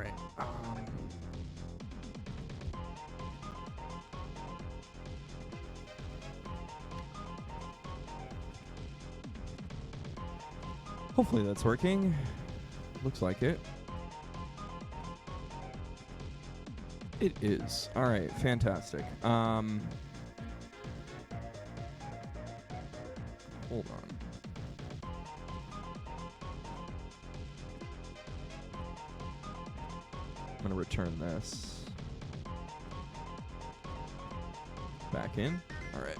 right. Hopefully that's working. Looks like it. It is. All right, fantastic. Hold on. I'm going to return this. Back in. All right.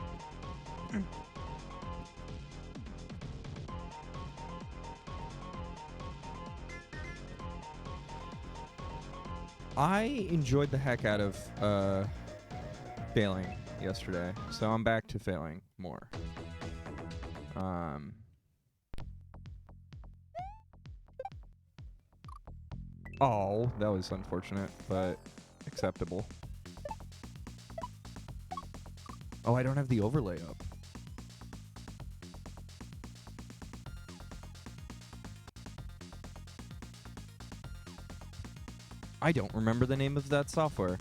I enjoyed the heck out of failing yesterday, so I'm back to failing more. Oh, that was unfortunate, but acceptable. Oh, I don't have the overlay up. I don't remember the name of that software.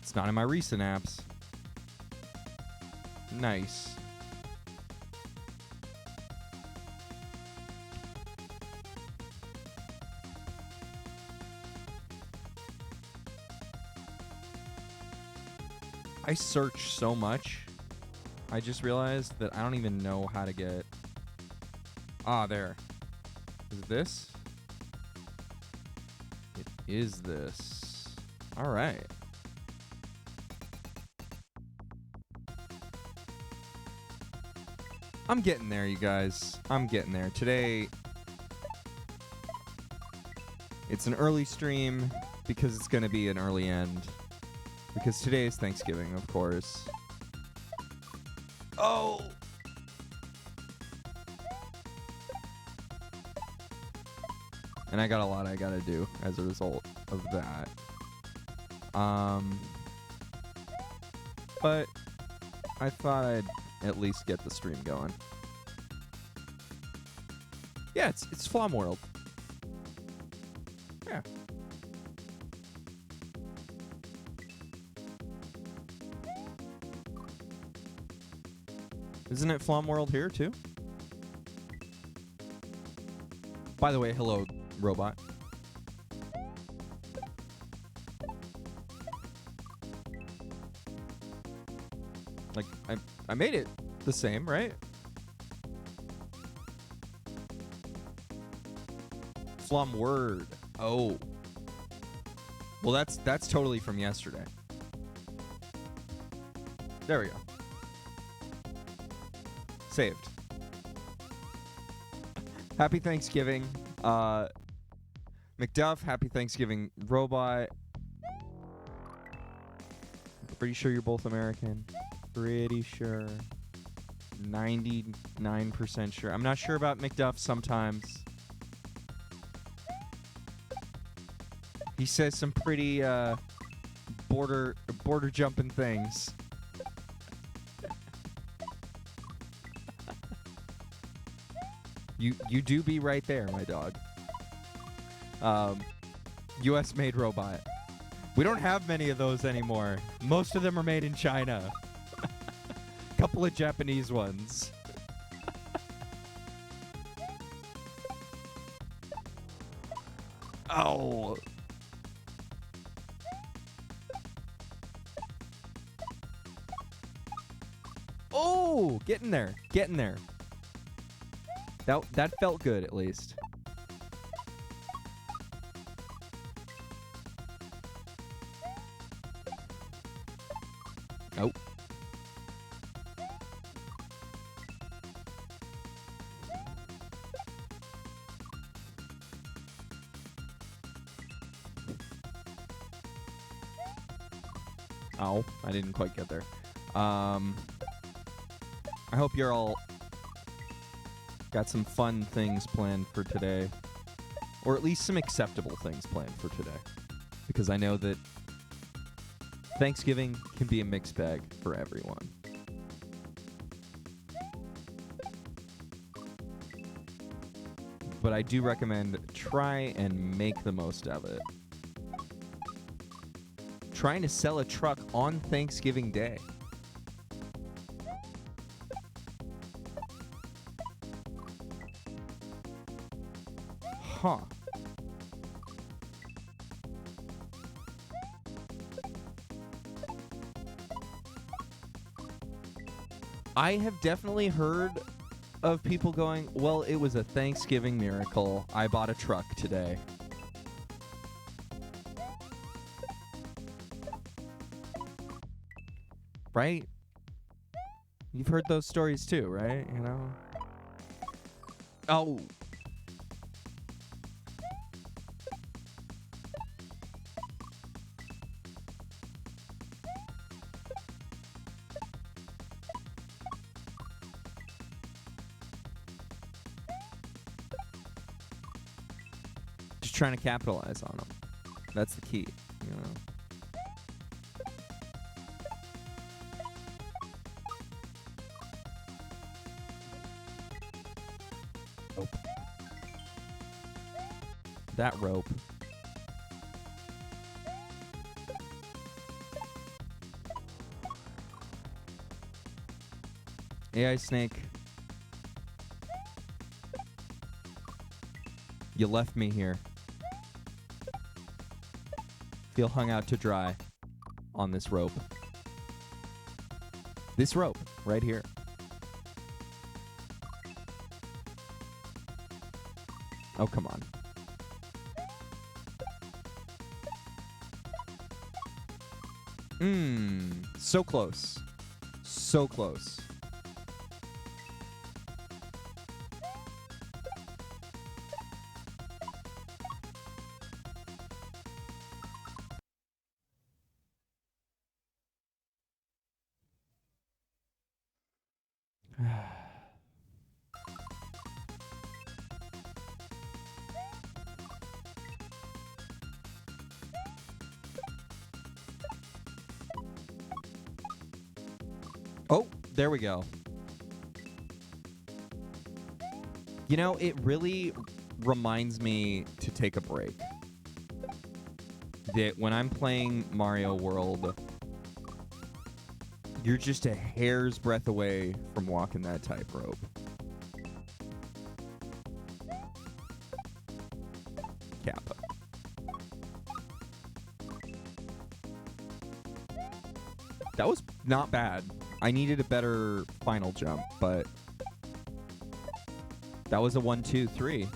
It's not in my recent apps. Nice. I search so much. I just realized that I don't even know how to get... Ah, there. Is it this? It is this. All right. I'm getting there, you guys. I'm getting there. Today, it's an early stream because it's going to be an early end. Because today is Thanksgiving, of course. Oh! And I got a lot I gotta do as a result of that. But I thought I'd at least get the stream going. Yeah, it's flomworld. Yeah. Isn't it flomworld here too? By the way, hello, robot. Like, I made it the same, right? Flomword. Oh. Well, that's totally from yesterday. There we go. Saved. Happy Thanksgiving. McDuff, happy Thanksgiving, robot. Pretty sure you're both American. Pretty sure. 99% sure. I'm not sure about McDuff sometimes. He says some pretty border jumping things. You do be right there, my dog. US made robot. We don't have many of those anymore. Most of them are made in China. Couple of Japanese ones. Oh. Oh, getting there. Getting there. That felt good, at least. Nope. Oh, I didn't quite get there. I hope you're all got some fun things planned for today. Or at least some acceptable things planned for today. Because I know that Thanksgiving can be a mixed bag for everyone. but I do recommend try and make the most of it. Trying to sell a truck on Thanksgiving Day. Huh. I have definitely heard of people going, well, it was a Thanksgiving miracle. I bought a truck today. Right? You've heard those stories too, right? You know? Oh. Just trying to capitalize on them. That's the key, you know? Nope. That rope. AI Snake. You left me here. Feel hung out to dry on this rope. This rope right here. Oh, come on. So close. So close. Oh, there we go. You know, it really reminds me to take a break. That when I'm playing Mario World, you're just a hair's breadth away from walking that tightrope. Kappa. That was not bad. I needed a better final jump, but that was a 1, 2, 3.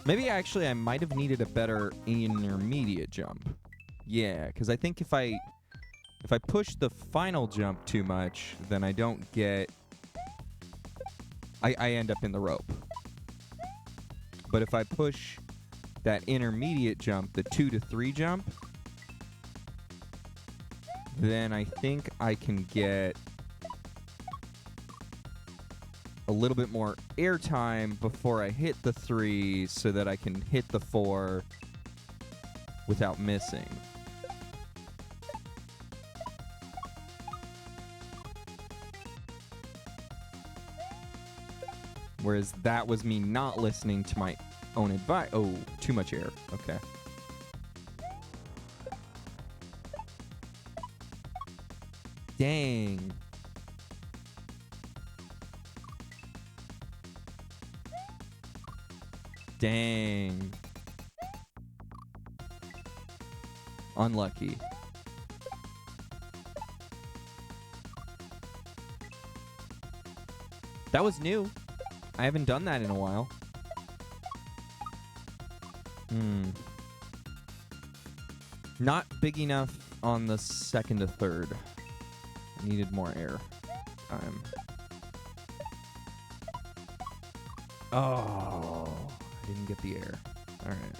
Maybe actually I might have needed a better intermediate jump. Yeah, because I think if I push the final jump too much, then I don't get... I end up in the rope. But if I push that intermediate jump, the 2 to 3 jump, then I think I can get a little bit more airtime before I hit the 3 so that I can hit the 4 without missing. Whereas that was me not listening to my own advice. Oh, too much air. Okay. Dang. Dang. Unlucky. That was new. I haven't done that in a while. Not big enough on the second to third. I needed more air time. Oh, I didn't get the air. All right.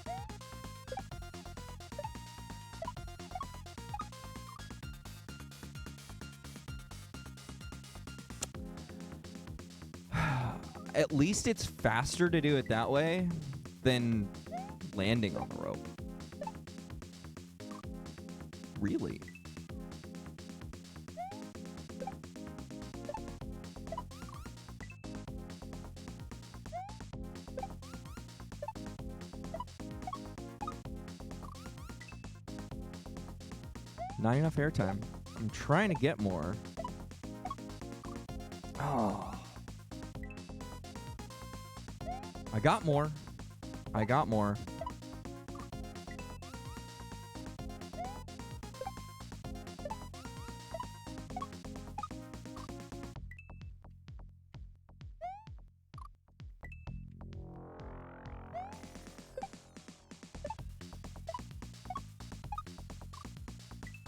At least it's faster to do it that way than landing on the rope. Really? Not enough airtime. I'm trying to get more. Oh. I got more. I got more.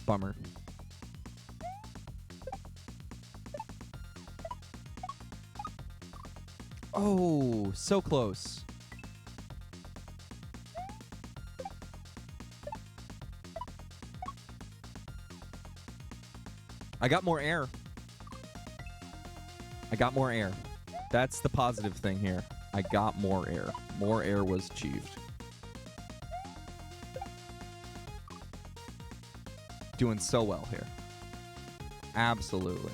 Bummer. Oh, so close. I got more air. I got more air. That's the positive thing here. I got more air. More air was achieved. Doing so well here. Absolutely.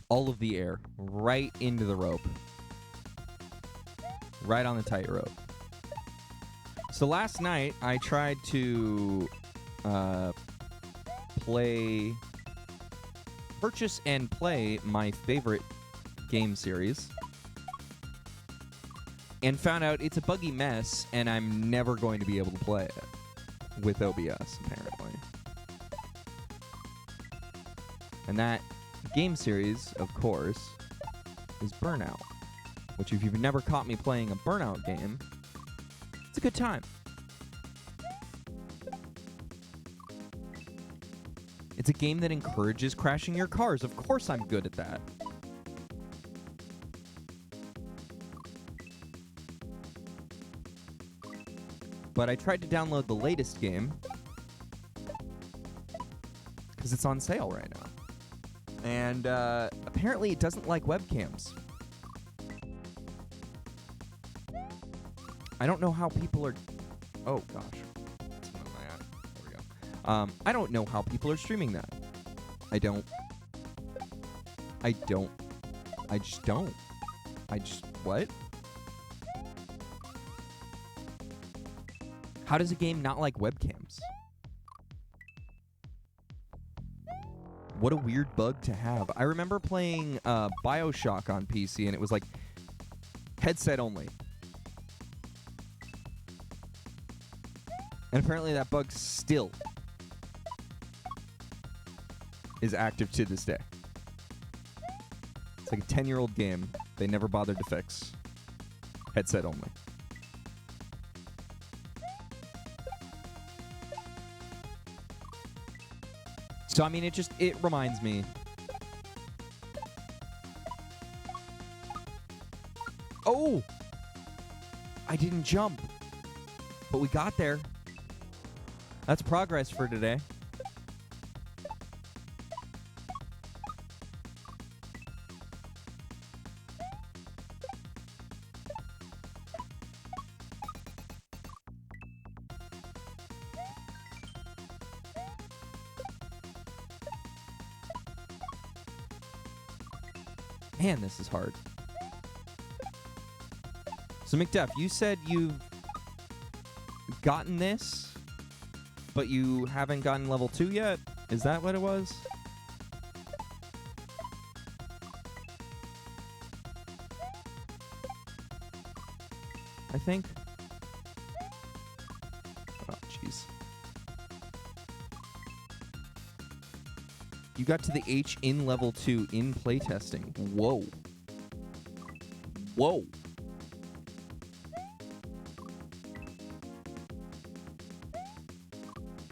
All of the air right into the rope. Right on the tightrope. So last night I tried to purchase and play my favorite game series, and found out it's a buggy mess and I'm never going to be able to play it with OBS, apparently. And that game series, of course, is Burnout, which if you've never caught me playing a Burnout game, it's a good time. It's a game that encourages crashing your cars. Of course I'm good at that. But I tried to download the latest game because it's on sale right now. And apparently it doesn't like webcams. I don't know how people are... Oh, gosh. There we go. I don't know how people are streaming that. I just don't. What? How does a game not like webcams? What a weird bug to have. I remember playing BioShock on PC, and it was like headset only. And apparently that bug still is active to this day. It's like a 10-year-old game they never bothered to fix. Headset only. So, I mean, it reminds me. Oh! I didn't jump. But we got there. That's progress for today. Man, this is hard. So, McDuff, you said you've gotten this, but you haven't gotten level 2 yet? Is that what it was? I think. Oh, jeez. You got to the H in level 2 in playtesting. Whoa. Whoa.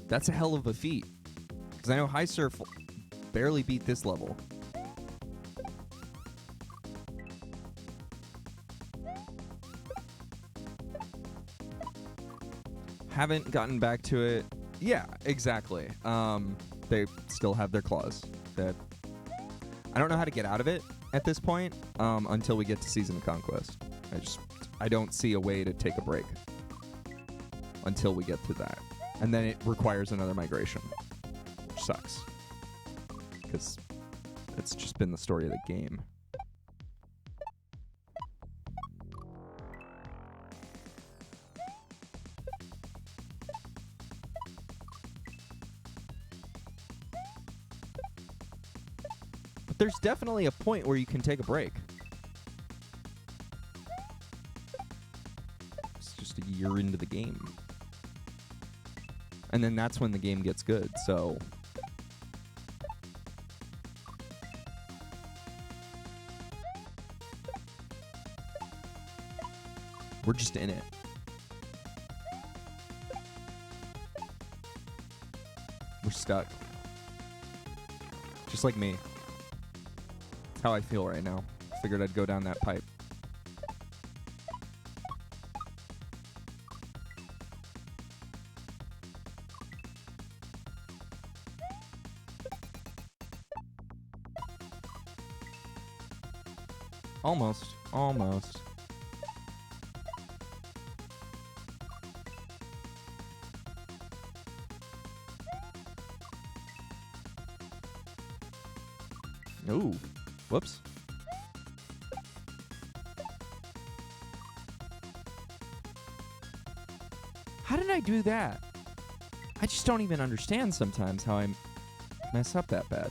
That's a hell of a feat. Because I know High Surf barely beat this level. Haven't gotten back to it. Yeah, exactly. They still have their claws. That I don't know how to get out of it at this point until we get to Season of Conquest. I don't see a way to take a break until we get to that. And then it requires another migration, which sucks. because that's just been the story of the game. But there's definitely a point where you can take a break. It's just a year into the game. And then that's when the game gets good, so... We're just in it. We're stuck. Just like me. That's how I feel right now. Figured I'd go down that pipe. Almost. Almost. Ooh. Whoops. How did I do that? I just don't even understand sometimes how I mess up that bad.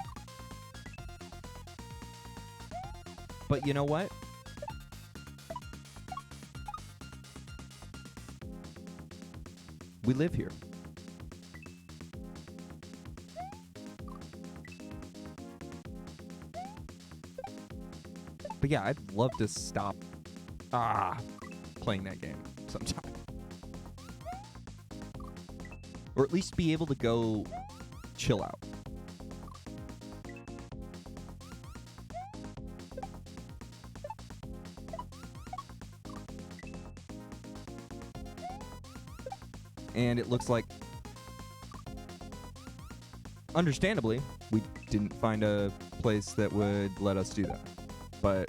But you know what? We live here. But yeah, I'd love to stop playing that game sometime. Or at least be able to go chill out. And it looks like, understandably, we didn't find a place that would let us do that. But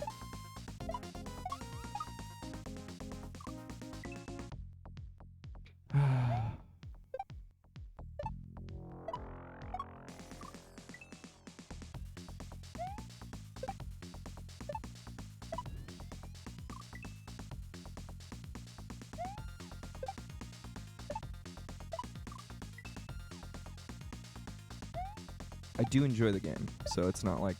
I do enjoy the game, so it's not like...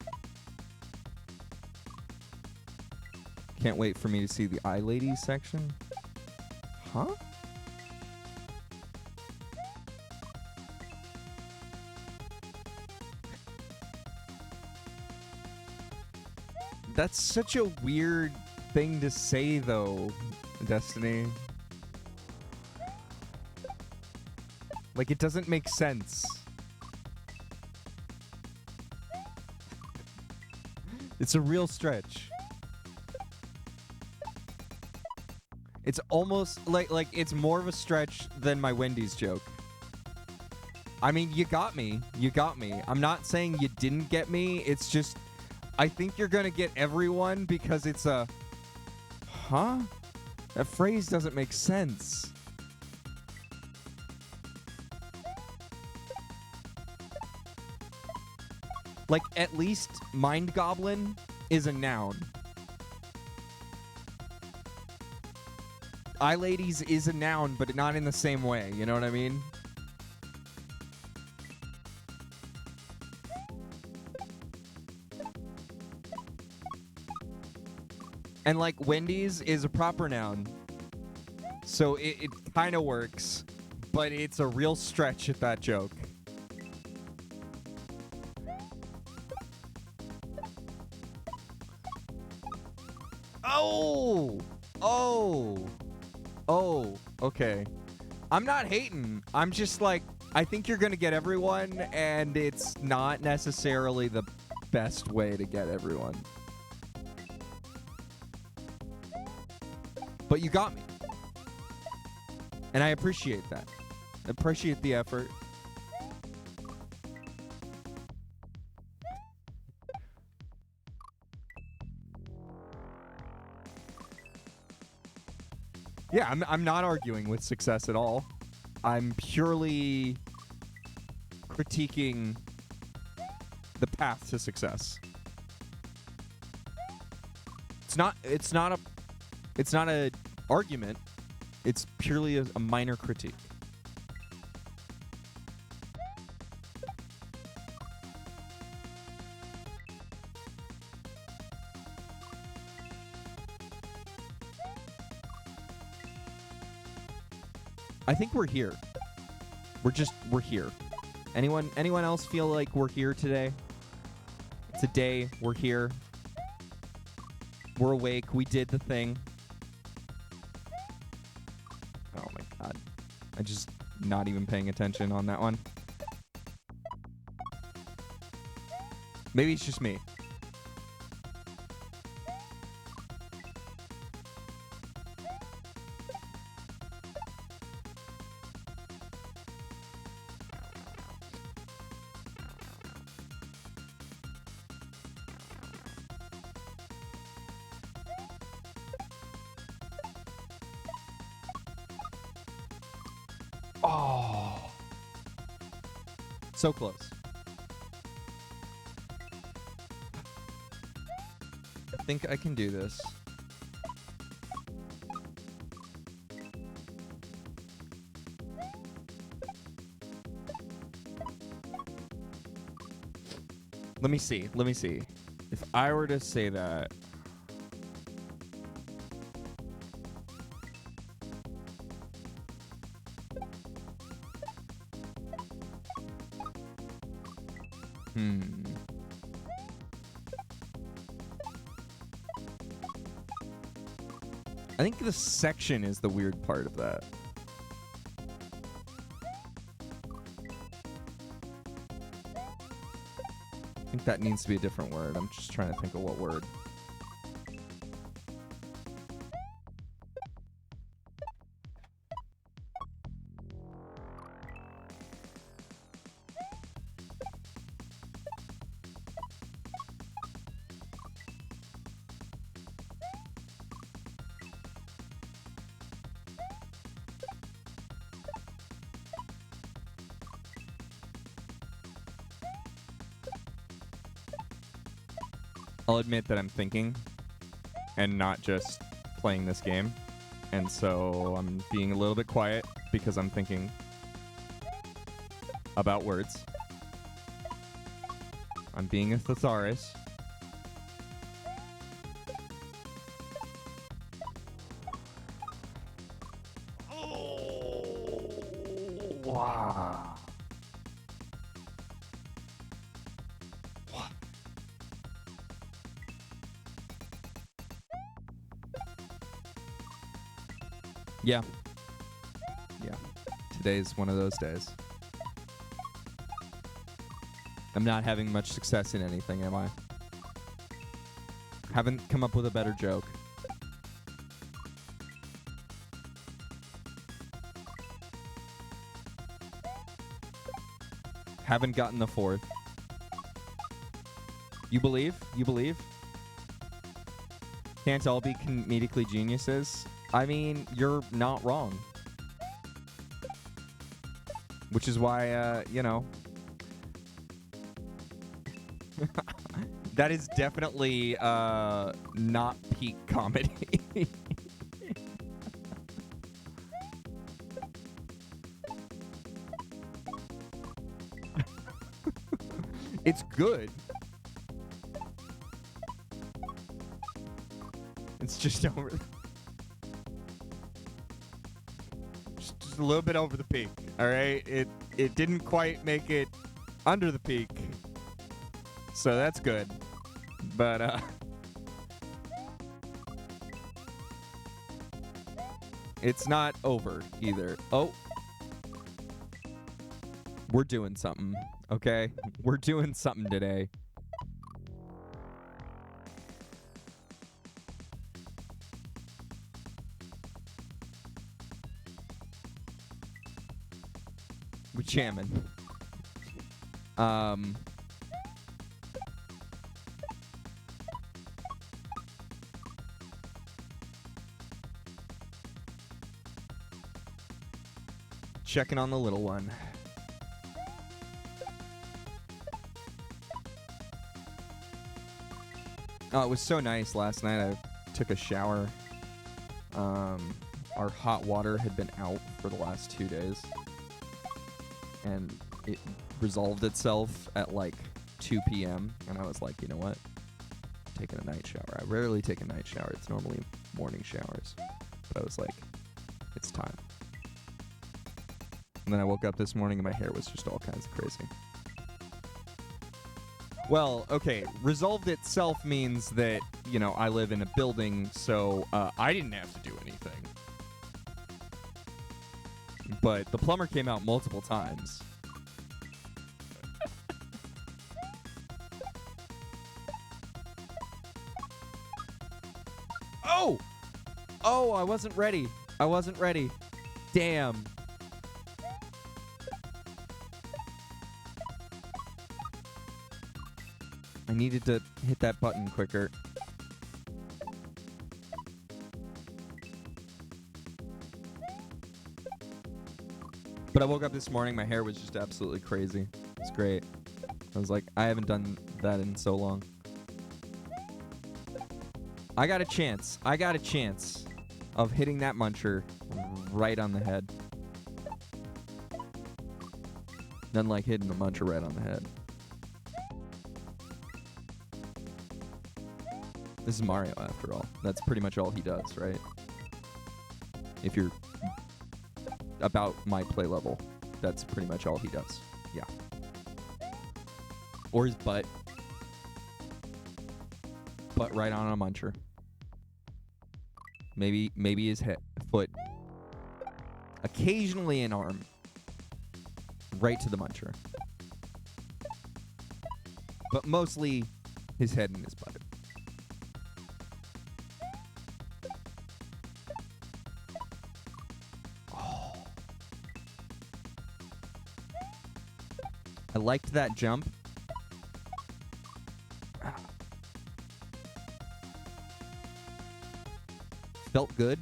Can't wait for me to see the iLadies section. Huh? That's such a weird thing to say, though, Destiny. Like, it doesn't make sense. It's a real stretch. It's almost like it's more of a stretch than my Wendy's joke. I mean, you got me. You got me. I'm not saying you didn't get me. It's just, I think you're going to get everyone because it's a, huh? That phrase doesn't make sense. Like, at least Mind Goblin is a noun. iLadies is a noun, but not in the same way. You know what I mean? And, like, Wendy's is a proper noun. So it kind of works, but it's a real stretch at that joke. Oh! Oh! Oh, okay. I'm not hating. I'm just like, I think you're going to get everyone, and it's not necessarily the best way to get everyone. But you got me. And I appreciate that. I appreciate the effort. Yeah, I'm not arguing with success at all. I'm purely critiquing the path to success. It's not a argument. It's purely a minor critique. I think we're here. We're here. Anyone else feel like we're here today? It's a day. We're here. We're awake. We did the thing. Oh my god. I just not even paying attention on that one. Maybe it's just me. Oh. So close. I think I can do this. Let me see. If I were to say that... I think the section is the weird part of that. I think that needs to be a different word. I'm just trying to think of what word. I'll admit that I'm thinking and not just playing this game. And so I'm being a little bit quiet because I'm thinking about words. I'm being a thesaurus. Oh, wow. Yeah. Today's one of those days. I'm not having much success in anything, am I? Haven't come up with a better joke. Haven't gotten the fourth. You believe? Can't all be comedically geniuses? I mean, you're not wrong. Which is why, that is definitely not peak comedy. It's good. It's just over... Just a little bit over the peak, all right? It didn't quite make it under the peak, so that's good. But it's not over either. Oh, we're doing something, okay? We're doing something today. We're jamming. Checking on the little one. Oh, it was so nice last night. I took a shower. Our hot water had been out for the last 2 days. And it resolved itself at like 2 p.m. And I was like, you know what? I'm taking a night shower. I rarely take a night shower. It's normally morning showers. But I was like, it's time. And then I woke up this morning and my hair was just all kinds of crazy. Well, okay, resolved itself means that, you know, I live in a building, so I didn't have to do anything. But the plumber came out multiple times. Oh! Oh, I wasn't ready. I wasn't ready. Damn. I needed to hit that button quicker. But I woke up this morning, my hair was just absolutely crazy. It's great. I was like, I haven't done that in so long. I got a chance. I got a chance of hitting that muncher right on the head. Nothing like hitting a muncher right on the head. This is Mario, after all. That's pretty much all he does, right? If you're about my play level, that's pretty much all he does. Yeah. Or his butt. Butt right on a muncher. Maybe his foot. Occasionally an arm. Right to the muncher. But mostly his head and his butt. I liked that jump. Felt good.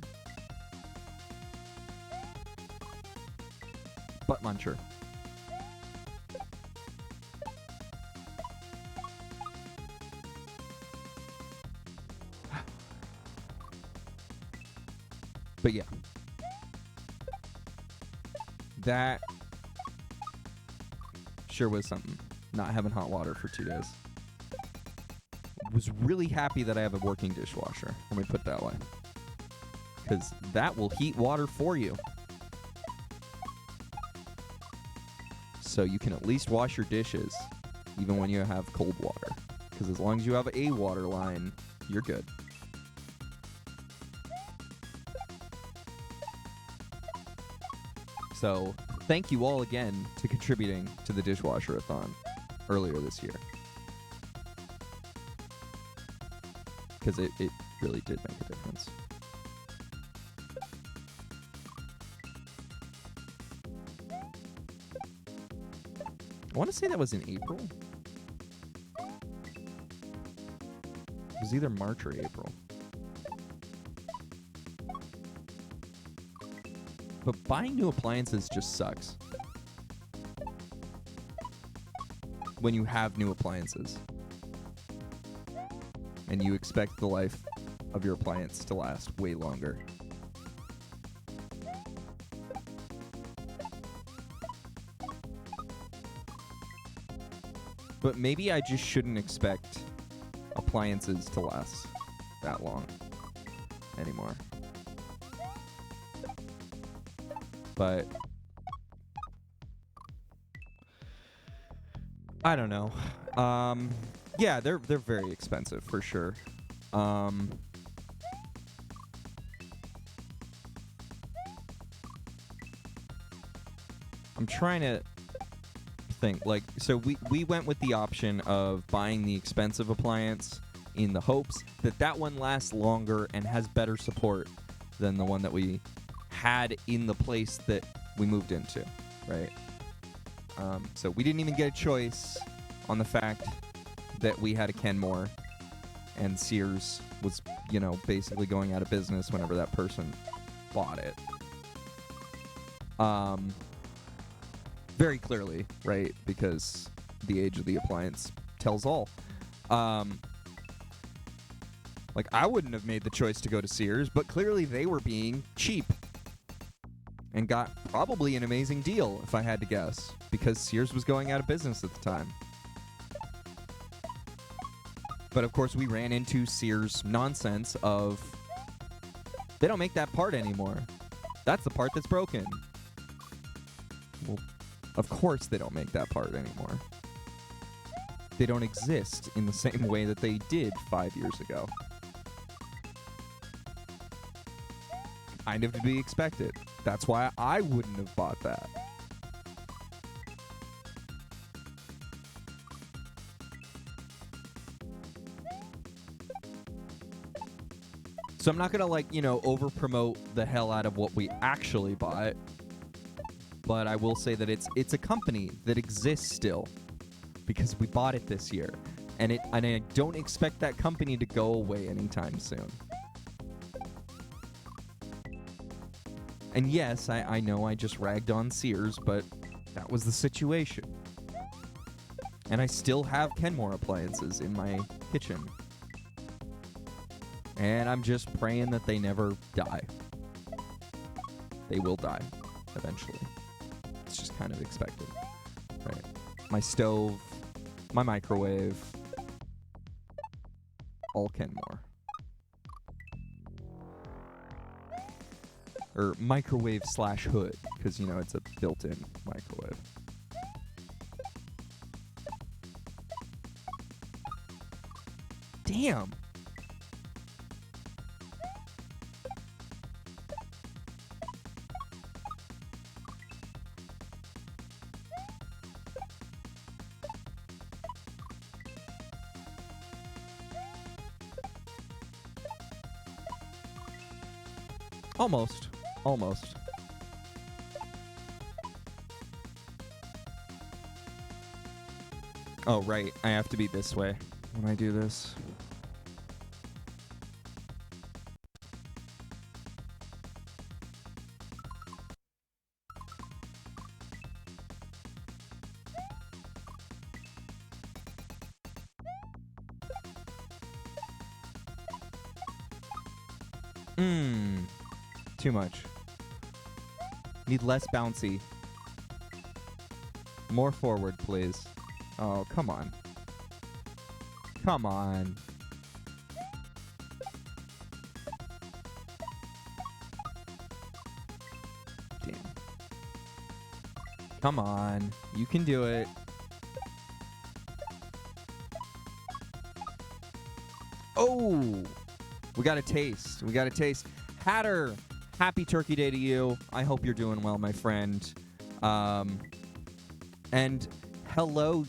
Butt muncher. But yeah. That sure was something. Not having hot water for 2 days. Was really happy that I have a working dishwasher. Let me put it that way. Because that will heat water for you. So you can at least wash your dishes even when you have cold water. Because as long as you have a water line, you're good. So thank you all again to contributing to the dishwasher-a-thon earlier this year. Because it really did make a difference. I want to say that was in April. It was either March or April. But buying new appliances just sucks. When you have new appliances. And you expect the life of your appliance to last way longer. But maybe I just shouldn't expect appliances to last that long anymore. But I don't know. Yeah, they're very expensive for sure. I'm trying to think. Like, so we went with the option of buying the expensive appliance in the hopes that that one lasts longer and has better support than the one that we had in the place that we moved into, right? So we didn't even get a choice on the fact that we had a Kenmore and Sears was, you know, basically going out of business whenever that person bought it. Very clearly, right? Because the age of the appliance tells all. Like, I wouldn't have made the choice to go to Sears, but clearly they were being cheap. And got probably an amazing deal, if I had to guess, because Sears was going out of business at the time. But of course, we ran into Sears nonsense of, they don't make that part anymore. That's the part that's broken. Well, of course they don't make that part anymore. They don't exist in the same way that they did 5 years ago. Kind of to be expected. That's why I wouldn't have bought that. So I'm not going to, like, you know, over-promote the hell out of what we actually bought. But I will say that it's a company that exists still. Because we bought it this year. And I don't expect that company to go away anytime soon. And yes, I know I just ragged on Sears, but that was the situation. And I still have Kenmore appliances in my kitchen. And I'm just praying that they never die. They will die, eventually. It's just kind of expected. Right. My stove, my microwave, all Kenmore. Or microwave/hood, because, you know, it's a built-in microwave. Damn! Almost. Almost. Oh, right. I have to be this way when I do this. Too much. Need less bouncy. More forward, please. Oh, come on. Come on. Damn. Come on. You can do it. Oh! We got a taste. We got a taste. Hatter! Happy Turkey Day to you. I hope you're doing well, my friend. And hello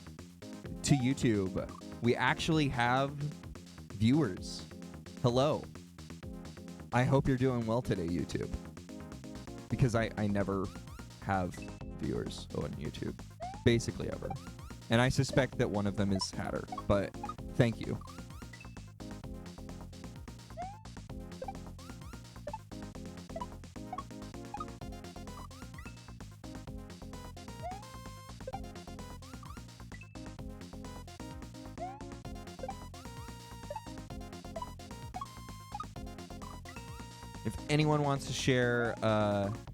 to YouTube. We actually have viewers. Hello. I hope you're doing well today, YouTube. Because I never have viewers on YouTube. Basically ever. And I suspect that one of them is Hatter. But thank you. If anyone wants to share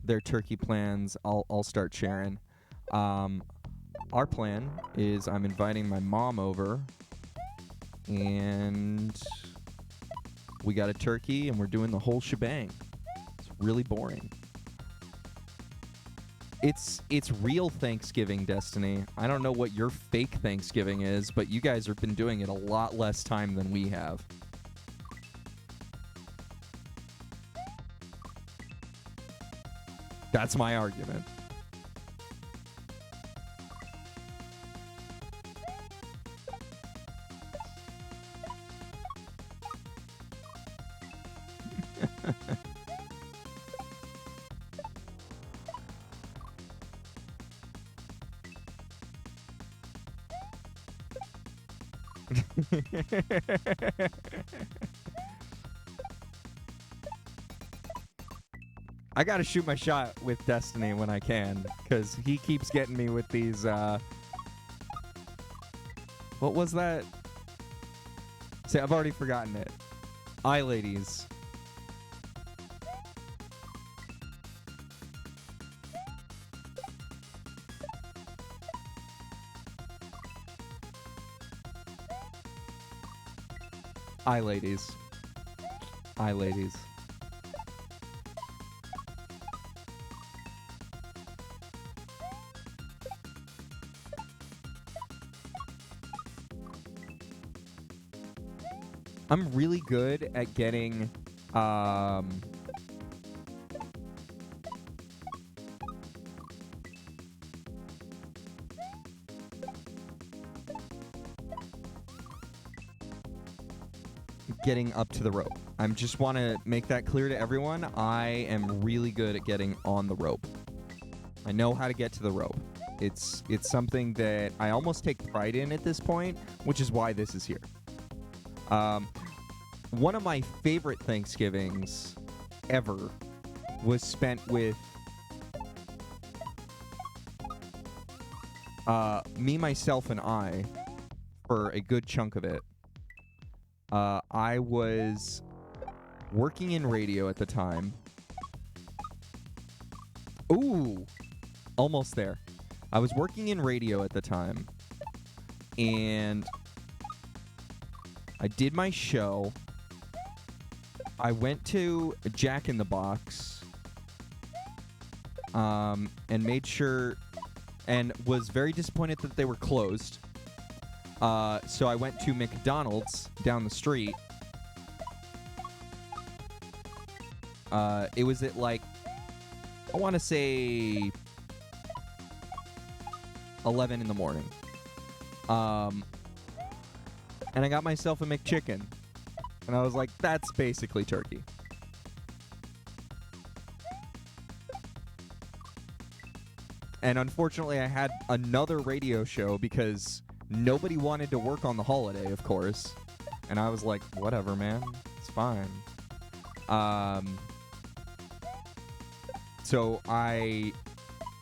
their turkey plans, I'll start sharing. Our plan is I'm inviting my mom over, and we got a turkey, and we're doing the whole shebang. It's really boring. It's real Thanksgiving, Destiny. I don't know what your fake Thanksgiving is, but you guys have been doing it a lot less time than we have. That's my argument. I gotta shoot my shot with Destiny when I can, because he keeps getting me with these, what was that? See, I've already forgotten it. Aye, ladies. Aye, ladies. Aye, ladies. I'm really good at getting getting up to the rope. I just want to make that clear to everyone. I am really good at getting on the rope. I know how to get to the rope. It's something that I almost take pride in at this point, which is why this is here. One of my favorite Thanksgivings ever was spent with me, myself, and I for a good chunk of it. I was working in radio at the time. Ooh, almost there. I was working in radio at the time, and I did my show. I went to Jack in the Box, and made sure, and was very disappointed that they were closed. So I went to McDonald's down the street. It was at like, I want to say 11 in the morning. And I got myself a McChicken. And I was like, that's basically turkey. And unfortunately, I had another radio show because nobody wanted to work on the holiday, of course. And I was like, whatever, man. It's fine. So I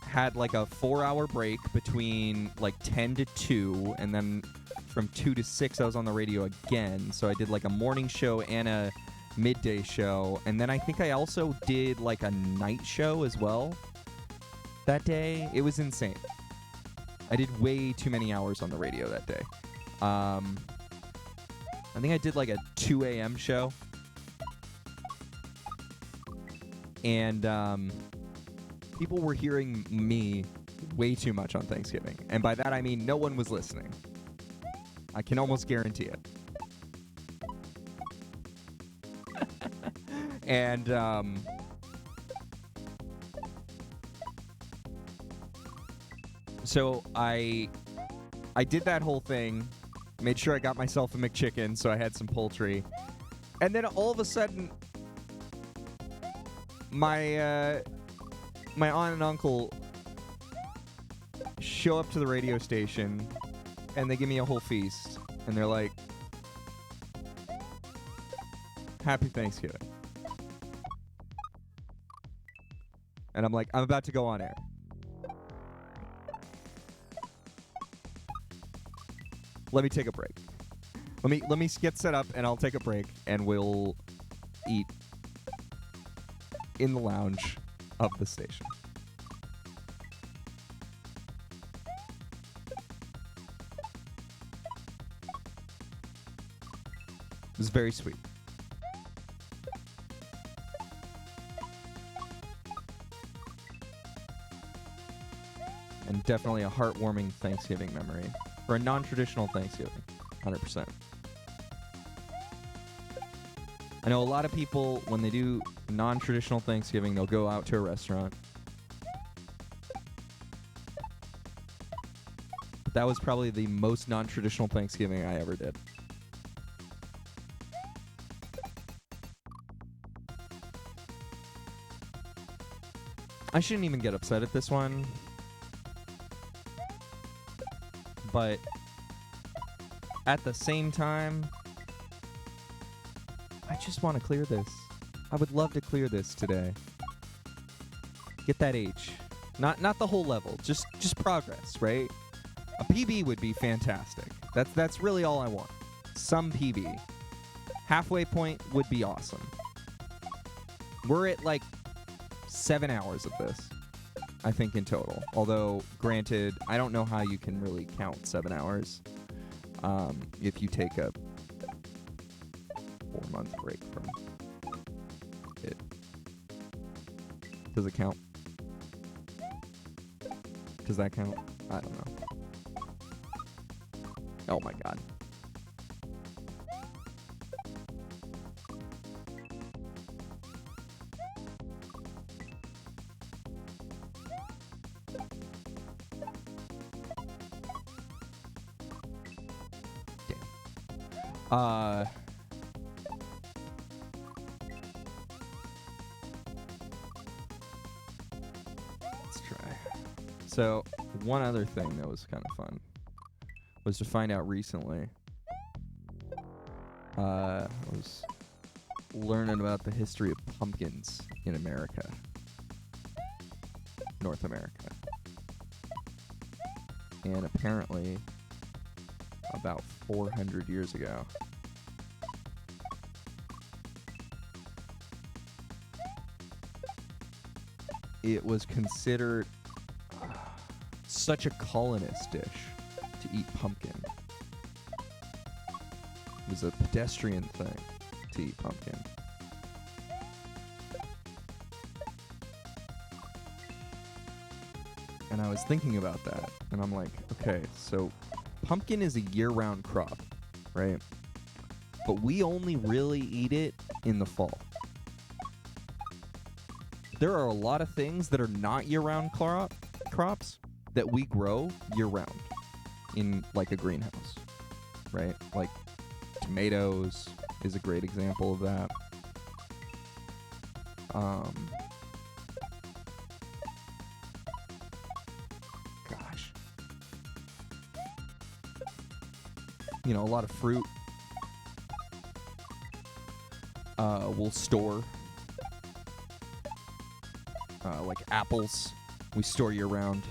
had like a 4-hour break between like 10 to 2, and then from 2 to 6 I was on the radio again. So I did like a morning show and a midday show, and then I think I also did like a night show as well that day. It was insane. I did way too many hours on the radio that day. I think I did like a 2 a.m. show. And people were hearing me way too much on Thanksgiving. And by that I mean no one was listening. I can almost guarantee it. And so I did that whole thing, made sure I got myself a McChicken, so I had some poultry. And then all of a sudden, my aunt and uncle show up to the radio station, and they give me a whole feast. And they're like, Happy Thanksgiving. And I'm like, I'm about to go on air. Let me take a break. Let me get set up, and I'll take a break, and we'll eat in the lounge of the station. It was very sweet. And definitely a heartwarming Thanksgiving memory. For a non-traditional Thanksgiving. 100%. I know a lot of people, when they do non-traditional Thanksgiving, they'll go out to a restaurant. But that was probably the most non-traditional Thanksgiving I ever did. I shouldn't even get upset at this one. But at the same time, I just want to clear this. I would love to clear this today. Get that H. Not the whole level, just progress, right? A PB would be fantastic. That's really all I want. Some PB. Halfway point would be awesome. We're at like 7 hours of this, I think, in total. Although, granted, I don't know how you can really count 7 hours if you take a 4-month break from it. Does it count? Does that count? I don't know. Oh my god. Damn. Let's try. So, one other thing that was kind of fun was to find out recently. I was learning about the history of pumpkins in America. North America. And apparently, about 400 years ago, it was considered such a colonist dish to eat pumpkin. It was a pedestrian thing to eat pumpkin. And I was thinking about that, and I'm like, okay, so pumpkin is a year-round crop, right? But we only really eat it in the fall. There are a lot of things that are not year-round crops that we grow year-round in, like, a greenhouse, right? Like, tomatoes is a great example of that. Gosh. You know, a lot of fruit we'll store. Like apples, we store year-round.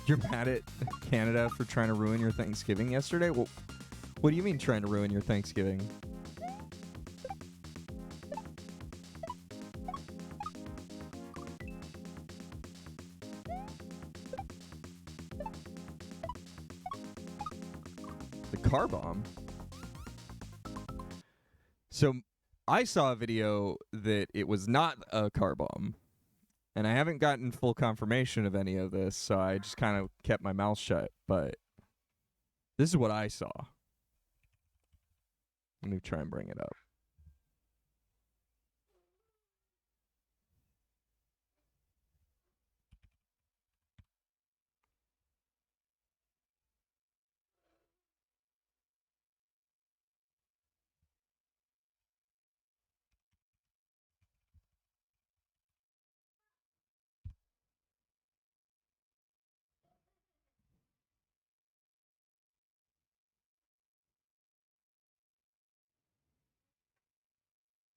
You're mad at Canada for trying to ruin your Thanksgiving yesterday? Well, what do you mean trying to ruin your Thanksgiving? The car bomb? So I saw a video that it was not a car bomb. And I haven't gotten full confirmation of any of this, so I just kind of kept my mouth shut. But this is what I saw. Let me try and bring it up.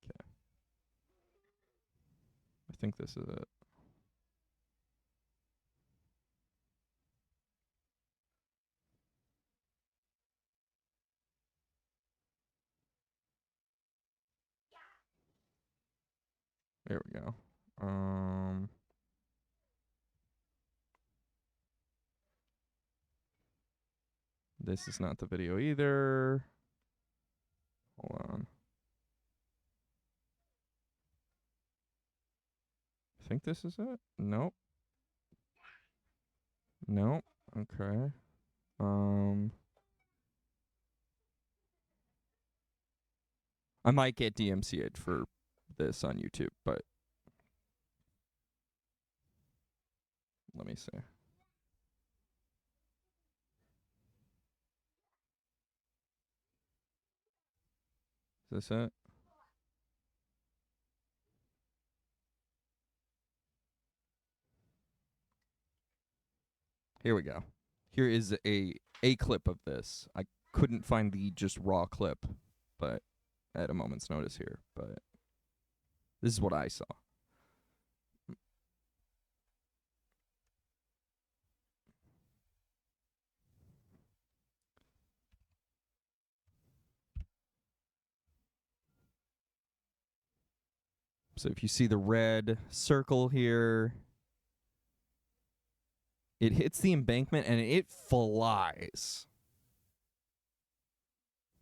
Okay. I think this is it. There we go. This is not the video either. Hold on. I think this is it. Nope. Nope. Okay. I might get DMCA'd for this on YouTube, but let me see. Is this it? Here we go. Here is a clip of this. I couldn't find the just raw clip, but at a moment's notice here. But this is what I saw. So if you see the red circle here, it hits the embankment and it flies,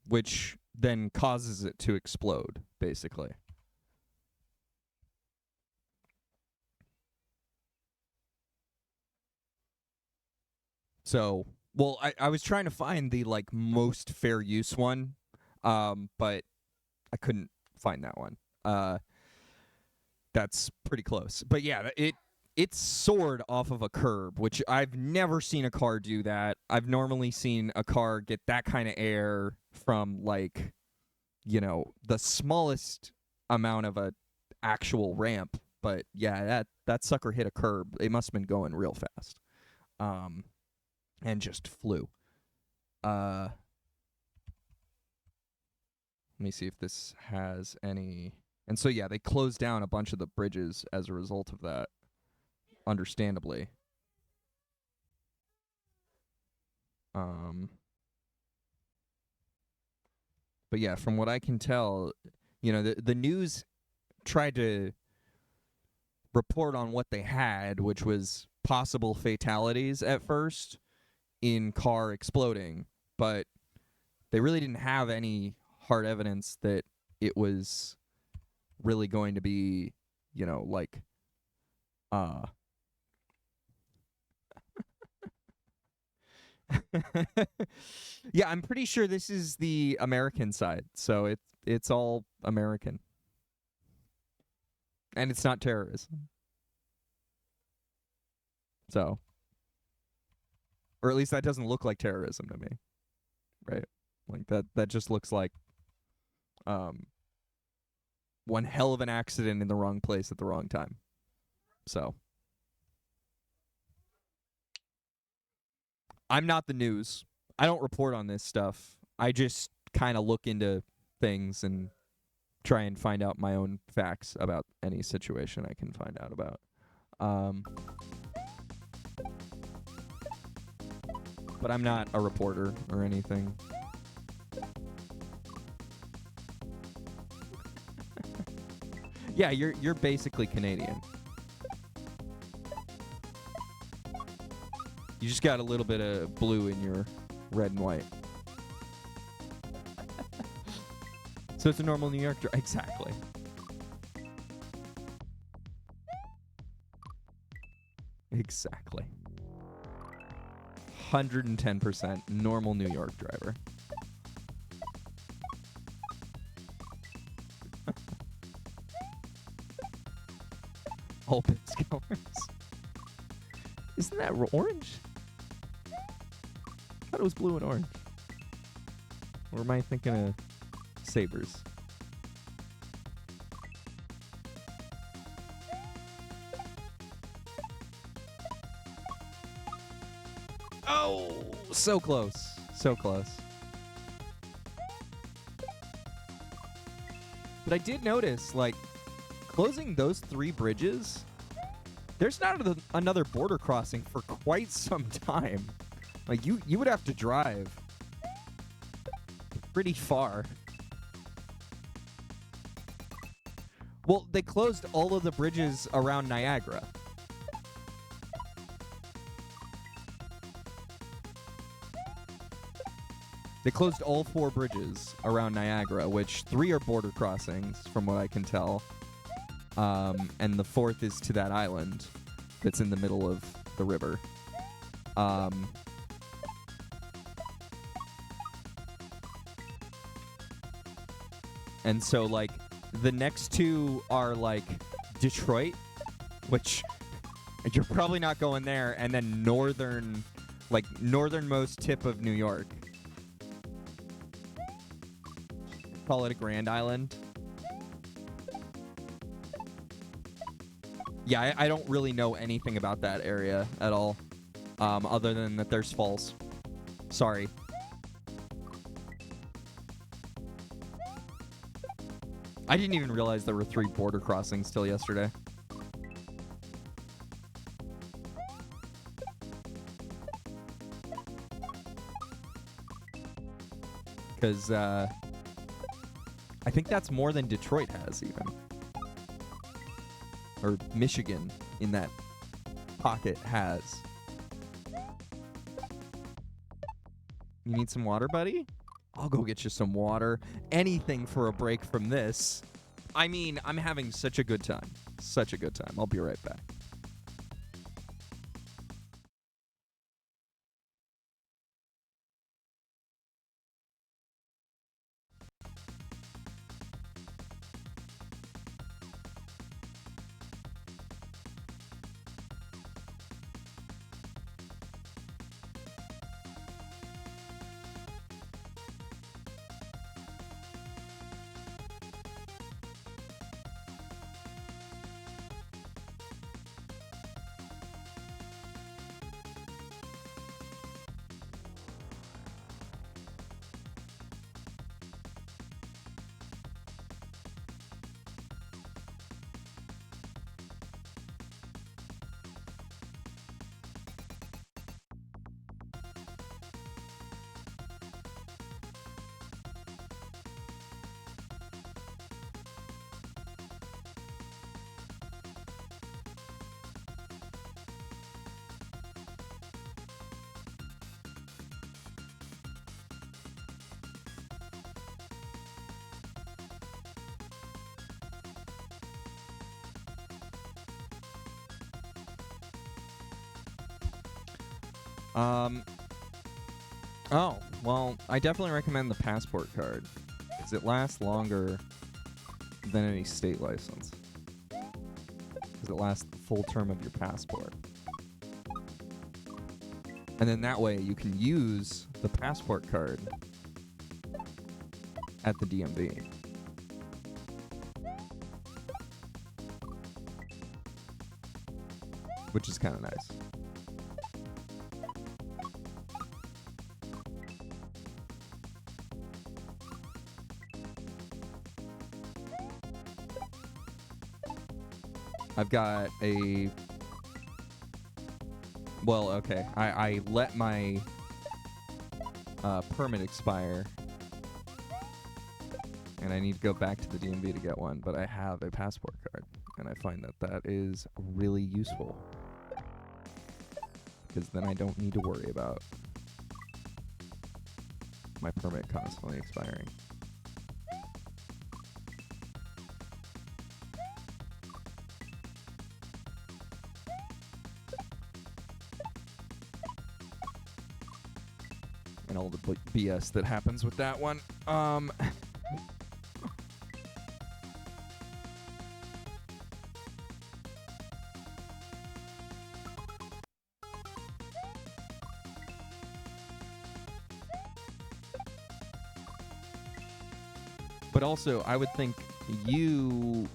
which then causes it to explode, basically. So, well, I was trying to find the like most fair use one, but I couldn't find that one. That's pretty close. But yeah, it soared off of a curb, which I've never seen a car do that. I've normally seen a car get that kind of air from like, you know, the smallest amount of a actual ramp. But yeah, that sucker hit a curb. It must have been going real fast. And just flew. Let me see if this has any. And so yeah, they closed down a bunch of the bridges as a result of that. Understandably. But yeah, from what I can tell, you know, the news tried to report on what they had, which was possible fatalities at first in car exploding, but they really didn't have any hard evidence that it was really going to be, you know, like yeah, I'm pretty sure this is the American side, so it's all American. And it's not terrorism. So, or at least that doesn't look like terrorism to me. Right? Like that just looks like one hell of an accident in the wrong place at the wrong time. So, I'm not the news. I don't report on this stuff. I just kind of look into things and try and find out my own facts about any situation I can find out about. But I'm not a reporter or anything. Yeah, you're basically Canadian. You just got a little bit of blue in your red and white. So it's a normal New York drive. Exactly. Exactly. 110% normal New York driver. All pits goers. Isn't that orange? I thought it was blue and orange. Or am I thinking of sabers? Oh, so close. So close. But I did notice, like, closing those 3 bridges, there's not another border crossing for quite some time. Like, you would have to drive pretty far. Well, they closed all of the bridges around Niagara. They closed all 4 bridges around Niagara, which 3 are border crossings, from what I can tell. And the 4th is to that island that's in the middle of the river. And so, like, the next 2 are, like, Detroit, which you're probably not going there, and then northernmost tip of New York. Call it a Grand Island. Yeah, I don't really know anything about that area at all, other than that there's falls. Sorry. I didn't even realize there were 3 border crossings till yesterday. Because I think that's more than Detroit has, even. or Michigan in that pocket has. You need some water, buddy? I'll go get you some water. Anything for a break from this. I mean, I'm having such a good time. Such a good time. I'll be right back. Oh, well, I definitely recommend the passport card because it lasts longer than any state license. Because it lasts the full term of your passport. And then that way you can use the passport card at the DMV. Which is kind of nice. I've got a... Well, okay. I let my permit expire. And I need to go back to the DMV to get one. But I have a passport card. And I find that that is really useful. Because then I don't need to worry about my permit constantly expiring. And all the BS that happens with that one. But also, I would think you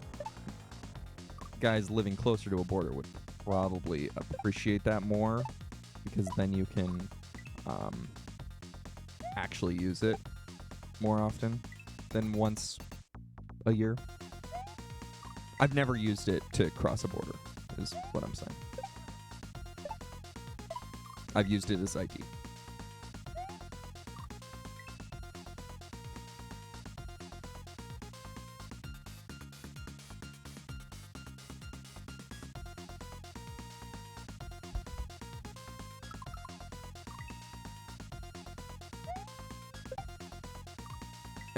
guys living closer to a border would probably appreciate that more, because then you can actually use it more often than once a year. I've never used it to cross a border, is what I'm saying. I've used it as ID.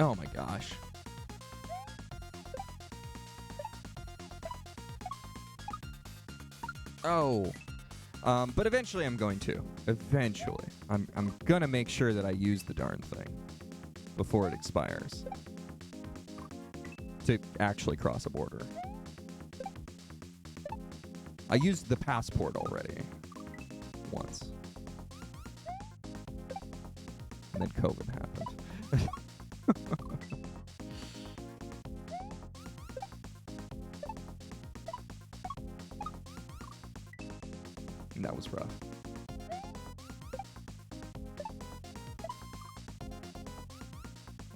Oh my gosh. Oh. But eventually I'm going to. Eventually. I'm gonna make sure that I use the darn thing before it expires to actually cross a border. I used the passport already once. And then COVID happened. And that was rough.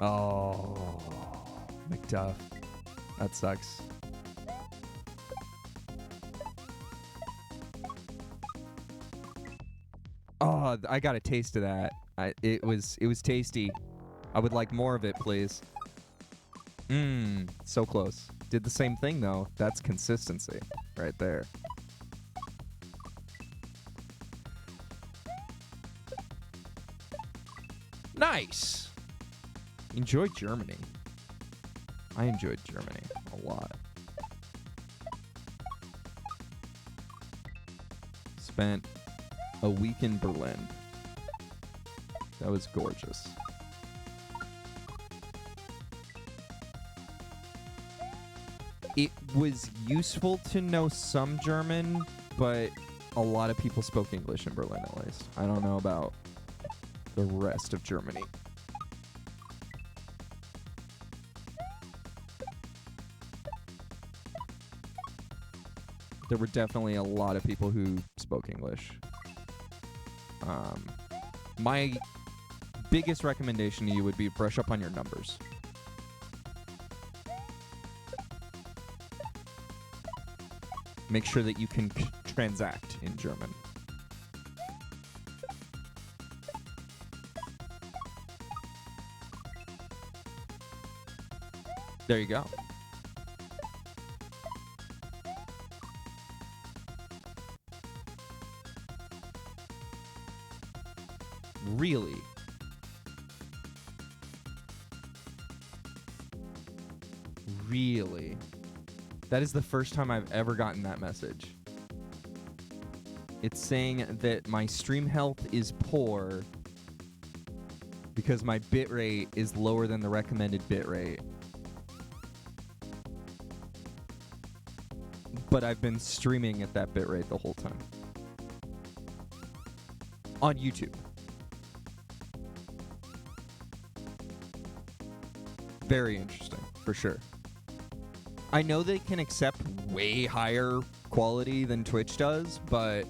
Oh, McDuff. That sucks. Oh, I got a taste of that. It was tasty. I would like more of it, please. So close. did the same thing, though. That's consistency right there. Nice. Enjoyed Germany. I enjoyed Germany a lot. Spent a week in Berlin. That was gorgeous. It was useful to know some German, but a lot of people spoke English in Berlin, at least. I don't know about the rest of Germany. There were definitely a lot of people who spoke English. My biggest recommendation to you would be brush up on your numbers. Make sure that you can transact in German. There you go. Really? Really? That is the first time I've ever gotten that message. It's saying that my stream health is poor because my bitrate is lower than the recommended bitrate. But I've been streaming at that bitrate the whole time. On YouTube. Very interesting, for sure. I know they can accept way higher quality than Twitch does, but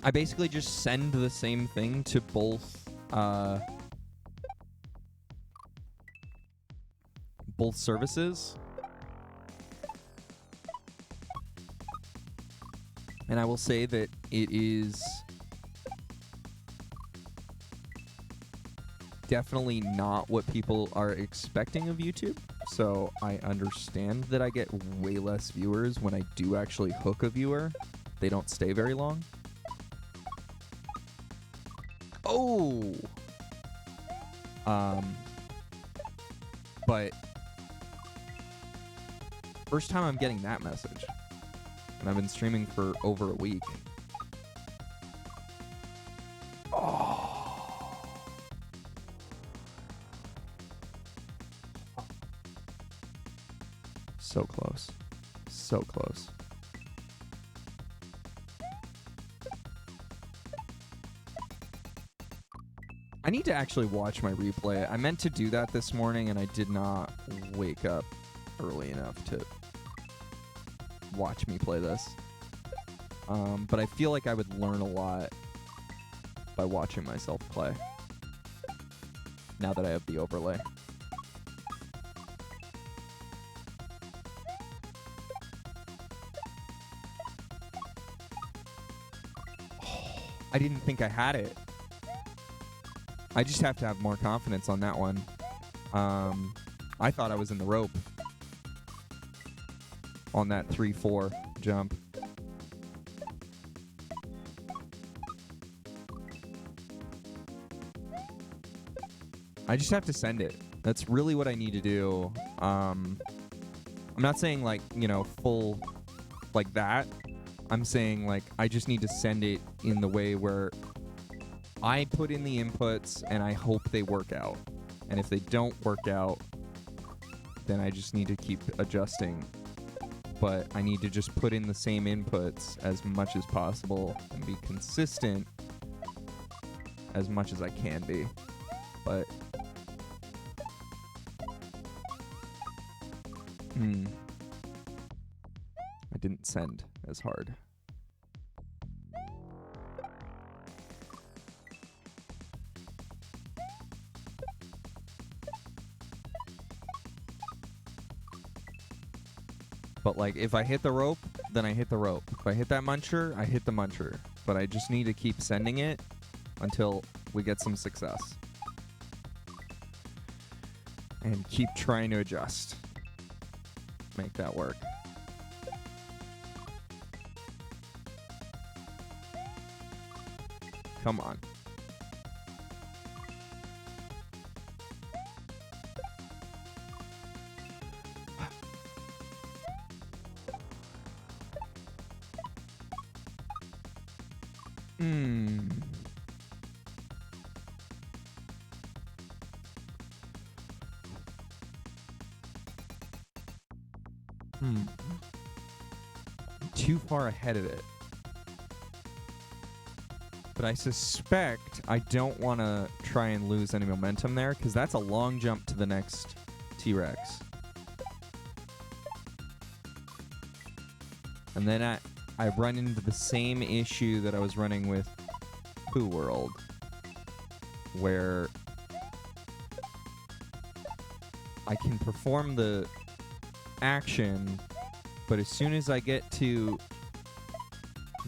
I basically just send the same thing to both services. And I will say that it is definitely not what people are expecting of YouTube. So I understand that I get way less viewers when I do actually hook a viewer. They don't stay very long. Oh! But first time I'm getting that message. And I've been streaming for over a week. So close. So close. I need to actually watch my replay. I meant to do that this morning, and I did not wake up early enough to watch me play this. But I feel like I would learn a lot by watching myself play. Now that I have the overlay. I didn't think I had it. I just have to have more confidence on that one. I thought I was in the rope on that 3-4 jump. I just have to send it. That's really what I need to do. I'm not saying like, you know, full like that. I'm saying like I just need to send it in the way where I put in the inputs and I hope they work out. And if they don't work out, then I just need to keep adjusting. But I need to just put in the same inputs as much as possible and be consistent as much as I can be. But I didn't send as hard. But like if I hit the rope, then I hit the rope. If I hit that muncher, I hit the muncher. But I just need to keep sending it until we get some success. and keep trying to adjust. Make that work. Come on. Too far ahead of it. But I suspect I don't want to try and lose any momentum there, because that's a long jump to the next T-Rex. And then I run into the same issue that I was running with World, where I can perform the action, but as soon as I get to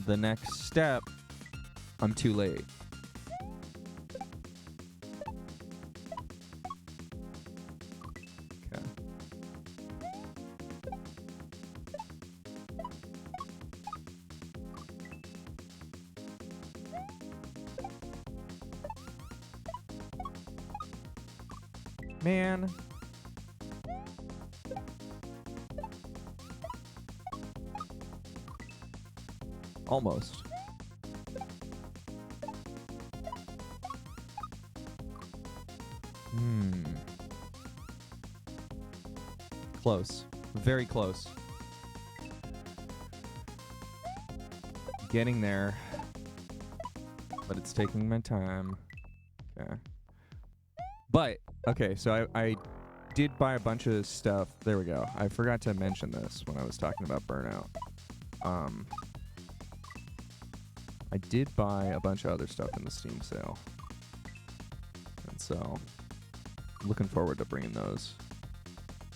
the next step, I'm too late. Okay. Man. Almost. Close. Very close. Getting there. But it's taking my time. Okay. But, okay, so I did buy a bunch of stuff. There we go. I forgot to mention this when I was talking about Burnout. I did buy a bunch of other stuff in the Steam sale. And so, looking forward to bringing those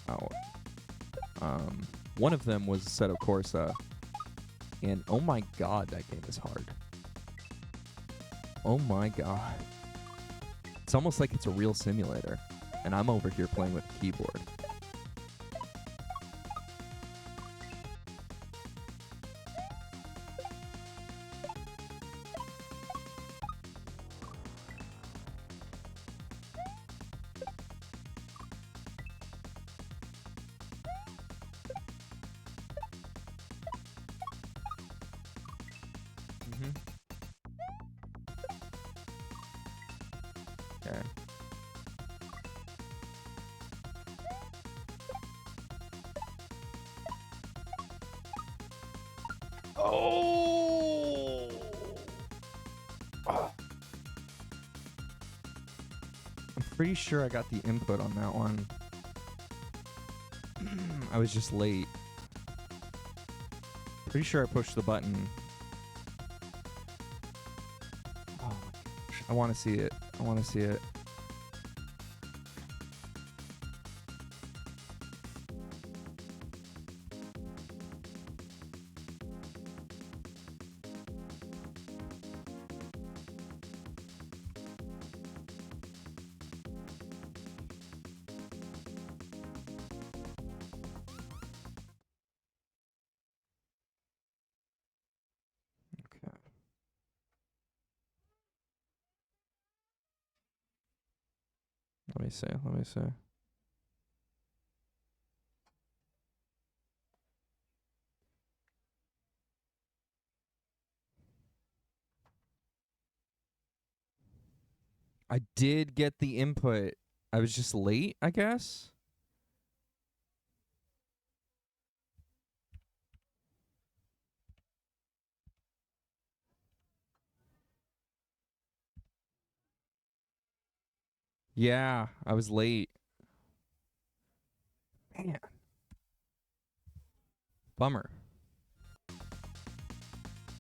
out. One of them was Set of Corsa. And oh my god, that game is hard. Oh my god. It's almost like it's a real simulator. And I'm over here playing with a keyboard. Okay. Oh! I'm pretty sure I got the input on that one. I was just late. Pretty sure I pushed the button. Oh my gosh. I want to see it. I want to see it. Okay. Let me see. Let me see. I did get the input. I was just late, I guess. Yeah, I was late. Man. Bummer.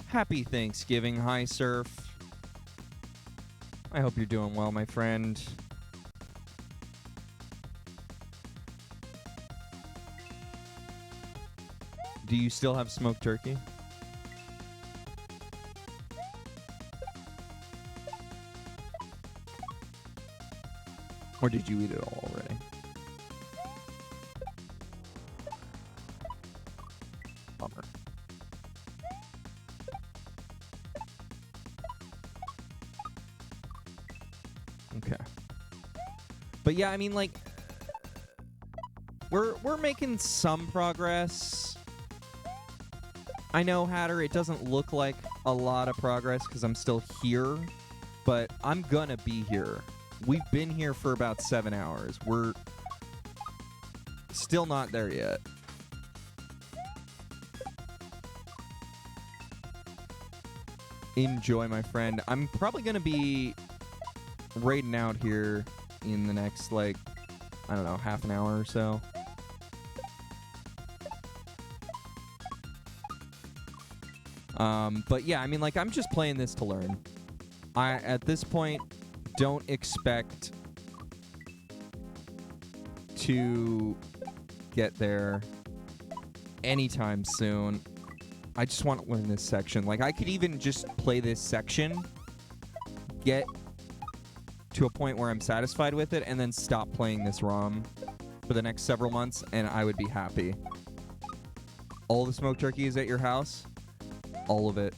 Happy Thanksgiving, High Surf. I hope you're doing well, my friend. Do you still have smoked turkey? Or did you eat it all already? Bummer. Okay. But yeah, I mean, like, we're making some progress. I know, Hatter, it doesn't look like a lot of progress because I'm still here, but I'm gonna be here. We've been here for about 7 hours. We're still not there yet. Enjoy, my friend. I'm probably gonna be raiding out here in the next, like, I don't know, half an hour or so. But yeah, I mean, like, I'm just playing this to learn. I, at this point, don't expect to get there anytime soon. I just want to learn this section. Like, I could even just play this section, get to a point where I'm satisfied with it, and then stop playing this ROM for the next several months, and I would be happy. All the smoked turkey is at your house? All of it.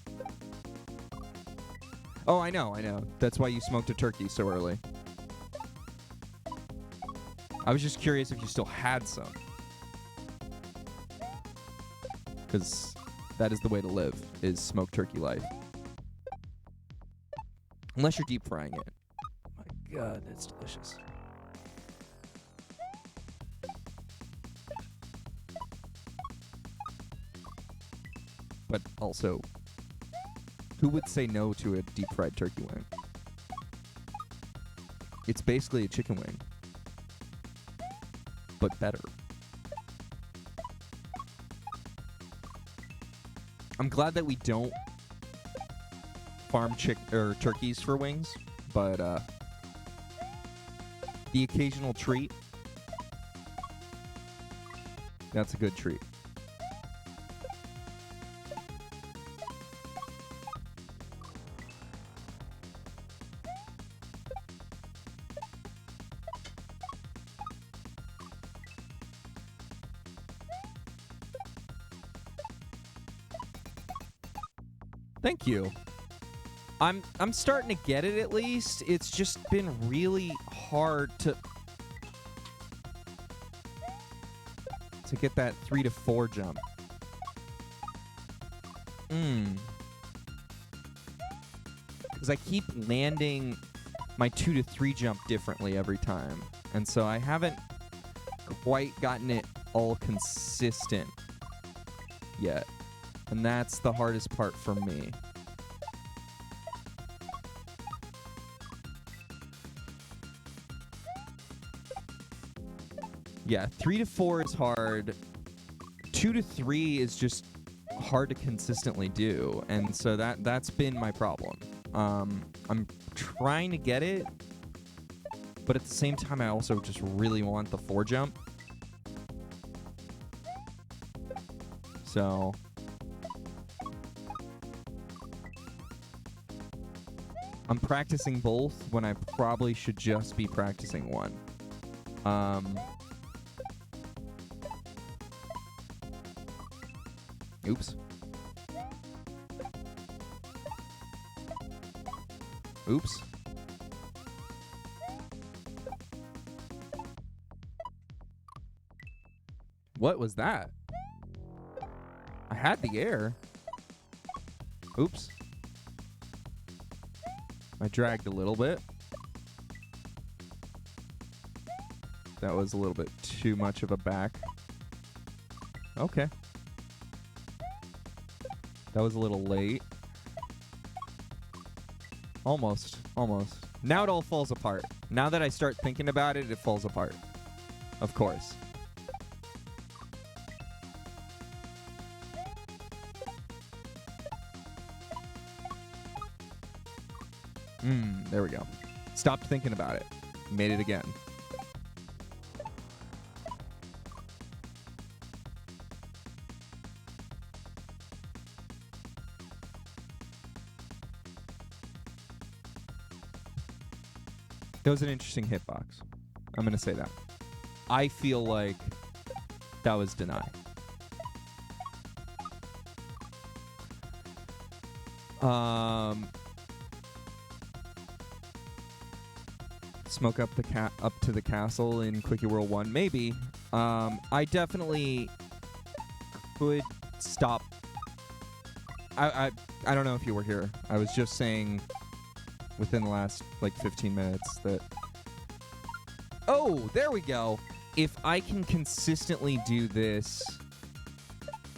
Oh, I know. That's why you smoked a turkey so early. I was just curious if you still had some. Because that is the way to live, is smoked turkey life. Unless you're deep frying it. Oh my god, that's delicious. But also, who would say no to a deep fried turkey wing? It's basically a chicken wing, but better. I'm glad that we don't farm turkeys for wings, but the occasional treat, that's a good treat. Thank you. I'm starting to get it, at least. It's just been really hard to get that 3 to 4 jump. Because I keep landing my 2 to 3 jump differently every time. And so I haven't quite gotten it all consistent yet. And that's the hardest part for me. Yeah, 3 to 4 is hard. 2 to 3 is just hard to consistently do. And so that's been my problem. I'm trying to get it, but at the same time, I also just really want the 4 jump. So I'm practicing both when I probably should just be practicing one. Oops. Oops. What was that? I had the air. Oops. I dragged a little bit. That was a little bit too much of a back. Okay. That was a little late. Almost. Now it all falls apart. Now that I start thinking about it, it falls apart. Of course. There we go. Stopped thinking about it. Made it again. That was an interesting hitbox. I'm going to say that. I feel like that was denied. Smoke up up to the castle in Quickie World 1, maybe. I definitely could stop. I don't know if you were here. I was just saying within the last like 15 minutes that. Oh, there we go. If I can consistently do this,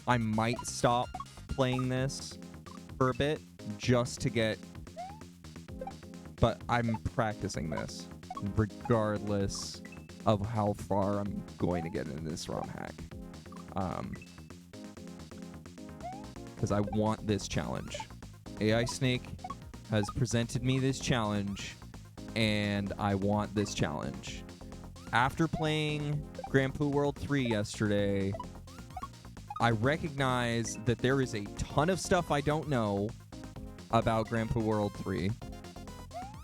I might stop playing this for a bit just to get. But I'm practicing this regardless of how far I'm going to get in this ROM hack. Because I want this challenge. AI Snake has presented me this challenge, and I want this challenge. After playing Grand Poo World 3 yesterday, I recognize that there is a ton of stuff I don't know about Grand Poo World 3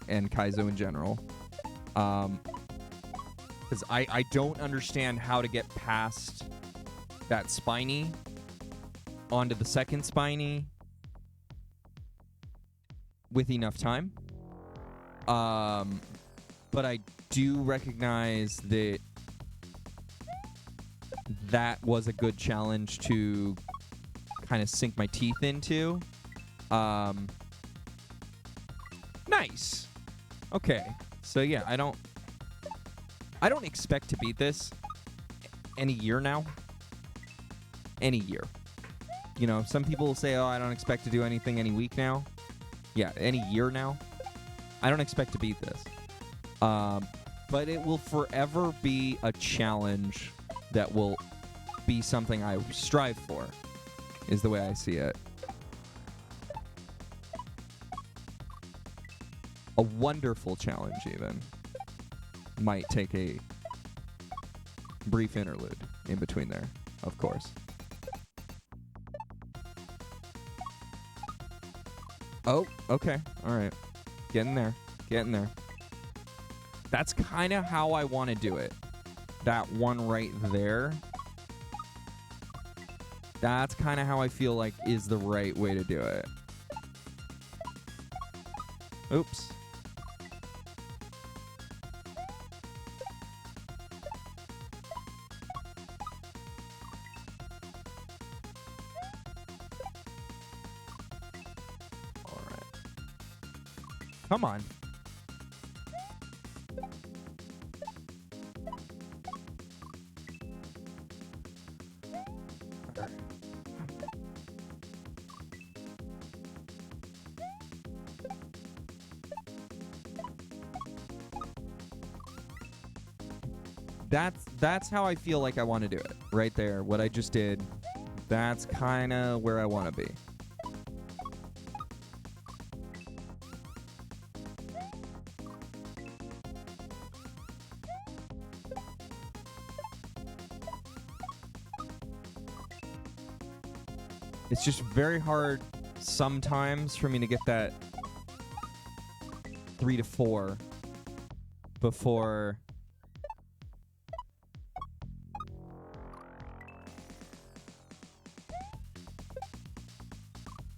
and Kaizo in general. Because I don't understand how to get past that spiny onto the second spiny with enough time. But I do recognize that that was a good challenge to kind of sink my teeth into. Nice. Okay. So yeah, I don't expect to beat this any year now. Any year. You know, some people will say, oh, I don't expect to do anything any week now. Yeah, any year now. I don't expect to beat this. But it will forever be a challenge that will be something I strive for, is the way I see it. A wonderful challenge, even, might take a brief interlude in between there, of course. Oh, okay. All right. Getting there. Getting there. That's kind of how I want to do it. That one right there. That's kind of how I feel like is the right way to do it. Oops. All right. Come on. That's how I feel like I want to do it. Right there, what I just did. That's kind of where I want to be. It's just very hard sometimes for me to get that 3 to 4 before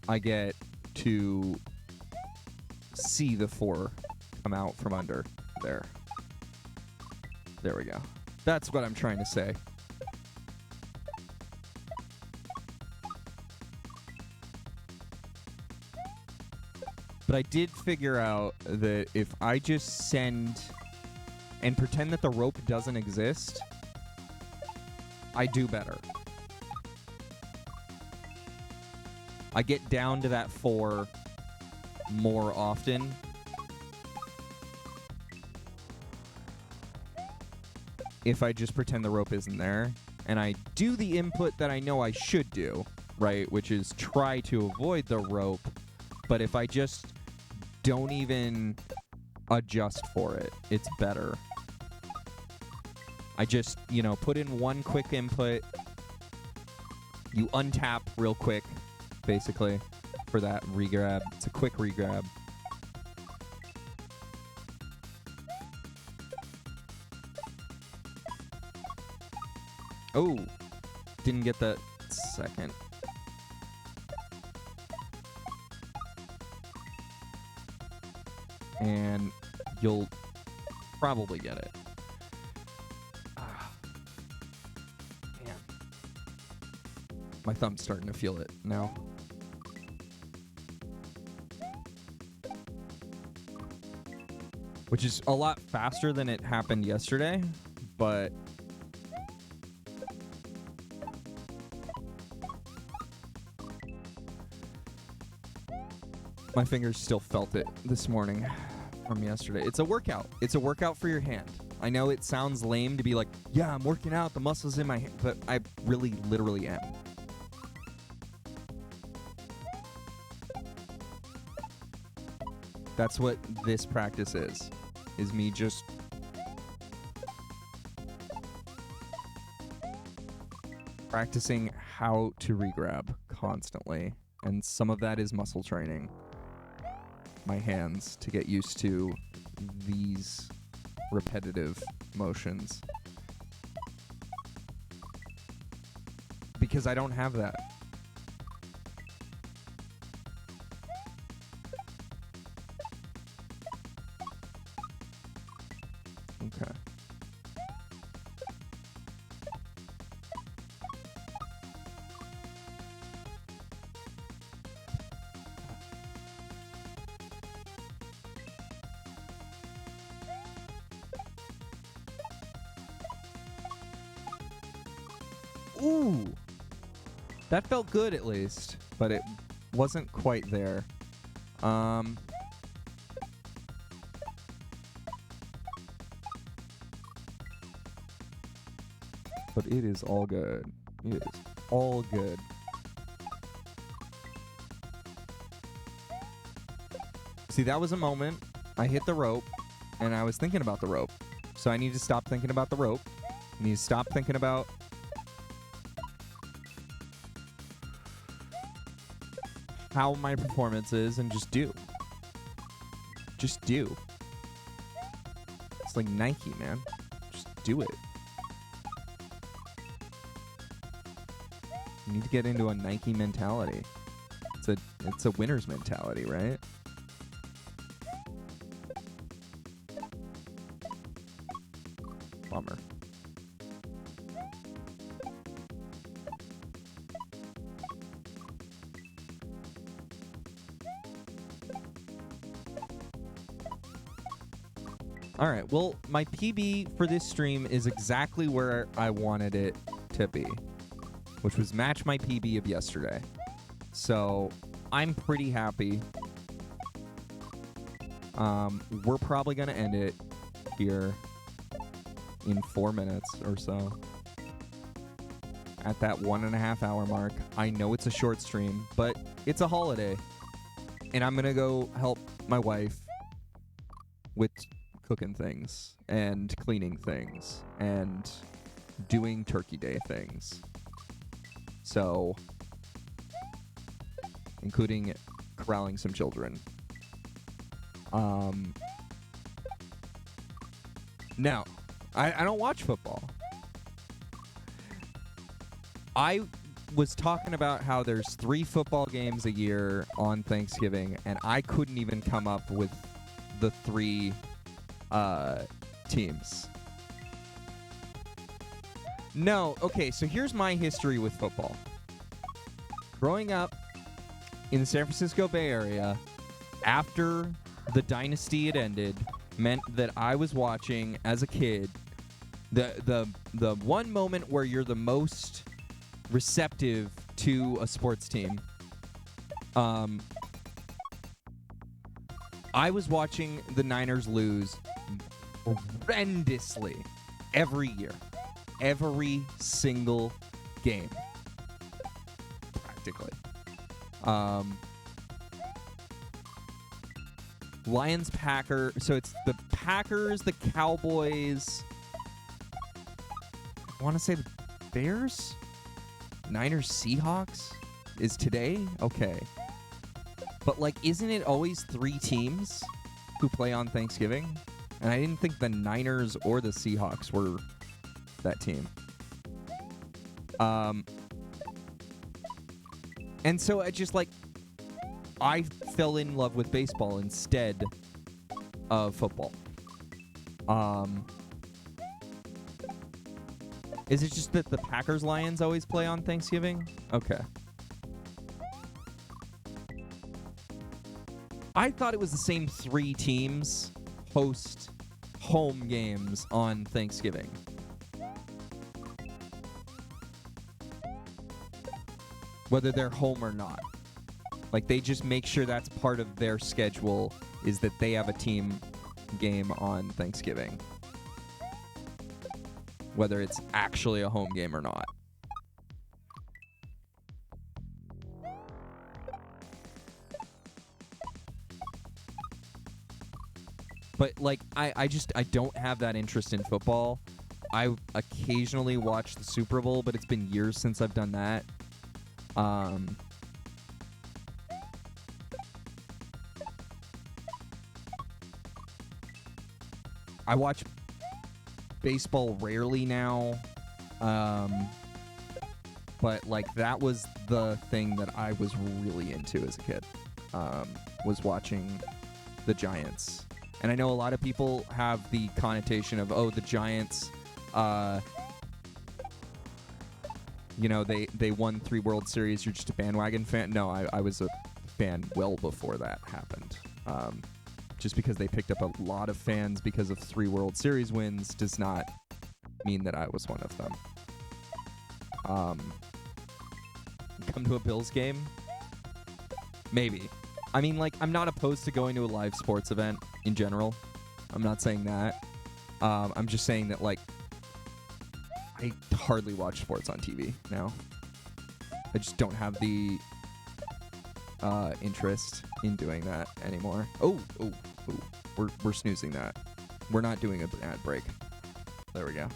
I get to see the 4 come out from under there. There we go. That's what I'm trying to say. But I did figure out that if I just send and pretend that the rope doesn't exist, I do better. I get down to that 4 more often. If I just pretend the rope isn't there. And I do the input that I know I should do, right? Which is try to avoid the rope. But if I just don't even adjust for it, it's better. I just, you know, put in one quick input. You untap real quick. Basically, for that regrab. It's a quick regrab. Oh, didn't get that second. and you'll probably get it. Ah, man. My thumb's starting to feel it now. Which is a lot faster than it happened yesterday, but my fingers still felt it this morning from yesterday. It's a workout. It's a workout for your hand. I know it sounds lame to be like, yeah, I'm working out, the muscles in my hand, but I really literally am. That's what this practice is me just practicing how to regrab constantly. And some of that is muscle training my hands to get used to these repetitive motions. Because I don't have that. Okay. Ooh. That felt good at least, but it wasn't quite there. But it is all good. It is all good. See, that was a moment I hit the rope, and I was thinking about the rope. So I need to stop thinking about the rope. I need to stop thinking about how my performance is and just do. Just do. It's like Nike, man. Just do it. You need to get into a Nike mentality. It's a winner's mentality, right? Bummer. All right, well, my PB for this stream is exactly where I wanted it to be, which was match my PB of yesterday. So I'm pretty happy. We're probably going to end it here in 4 minutes or so. At that 1.5 hour mark. I know it's a short stream, but it's a holiday. And I'm going to go help my wife with cooking things and cleaning things and doing Turkey Day things. So, including corralling some children. No, I don't watch football. I was talking about how there's 3 football games a year on Thanksgiving, and I couldn't even come up with the 3 teams. No, okay, so here's my history with football. Growing up in the San Francisco Bay Area, after the dynasty had ended, meant that I was watching as a kid the one moment where you're the most receptive to a sports team. I was watching the Niners lose horrendously every year. Every single game. Practically. Lions, Packers. So it's the Packers, the Cowboys. I want to say the Bears? Niners, Seahawks? Is today? Okay. But, like, isn't it always 3 teams who play on Thanksgiving? And I didn't think the Niners or the Seahawks were that team. And so I just, like, I fell in love with baseball instead of football. Is it just that the Packers-Lions always play on Thanksgiving? Okay. I thought it was the same 3 teams host home games on Thanksgiving. Whether they're home or not. Like, they just make sure that's part of their schedule, is that they have a team game on Thanksgiving. Whether it's actually a home game or not. But, like, I don't have that interest in football. I occasionally watch the Super Bowl, but it's been years since I've done that. I watch baseball rarely now. But, like, that was the thing that I was really into as a kid, was watching the Giants. And I know a lot of people have the connotation of, oh, the Giants, you know, they won 3 World Series, you're just a bandwagon fan. No, I was a fan well before that happened. Just because they picked up a lot of fans because of 3 World Series wins does not mean that I was one of them. Come to a Bills game? Maybe. I mean, like, I'm not opposed to going to a live sports event in general. I'm not saying that. I'm just saying that, like, I hardly watch sports on TV now. I just don't have the interest in doing that anymore. Oh, we're snoozing that. We're not doing an ad break. There we go.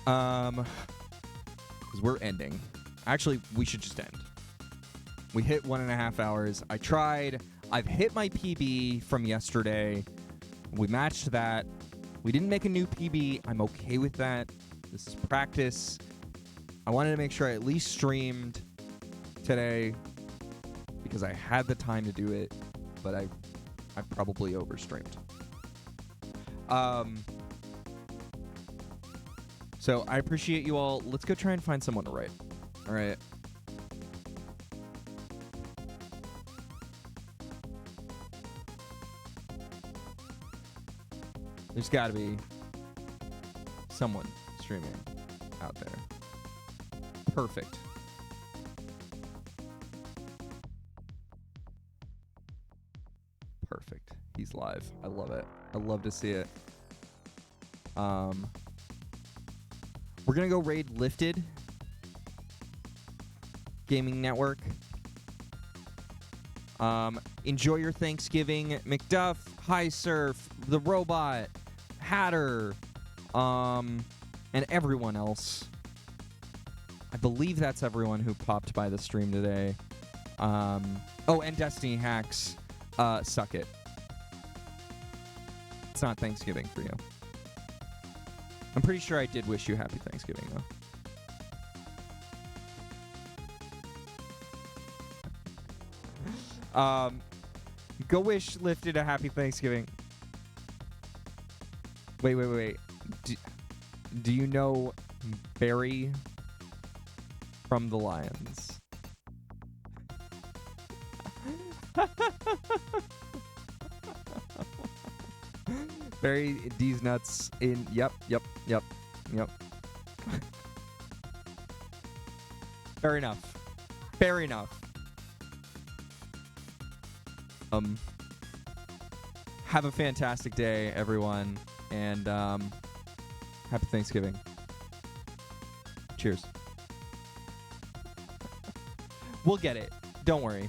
Because we're ending. Actually, we should just end. We hit 1.5 hours. I tried. I've hit my PB from yesterday. We matched that. We didn't make a new PB. I'm okay with that. This is practice. I wanted to make sure I at least streamed today because I had the time to do it, but I probably overstreamed. So I appreciate you all. Let's go try and find someone to write. All right. There's got to be someone streaming out there. Perfect. Perfect. He's live. I love it. I love to see it. We're going to go raid Lifted Gaming Network. Enjoy your Thanksgiving. McDuff, High Surf, The Robot, Hatter, and everyone else. I believe that's everyone who popped by the stream today. Oh, and Destiny Hacks. Suck it. It's not Thanksgiving for you. I'm pretty sure I did wish you happy Thanksgiving, though. Go wish Lifted a happy Thanksgiving. Wait. Do you know Barry from the Lions? Barry D's nuts in. Yep. Fair enough. Have a fantastic day, everyone, and happy Thanksgiving. Cheers. We'll get it. Don't worry.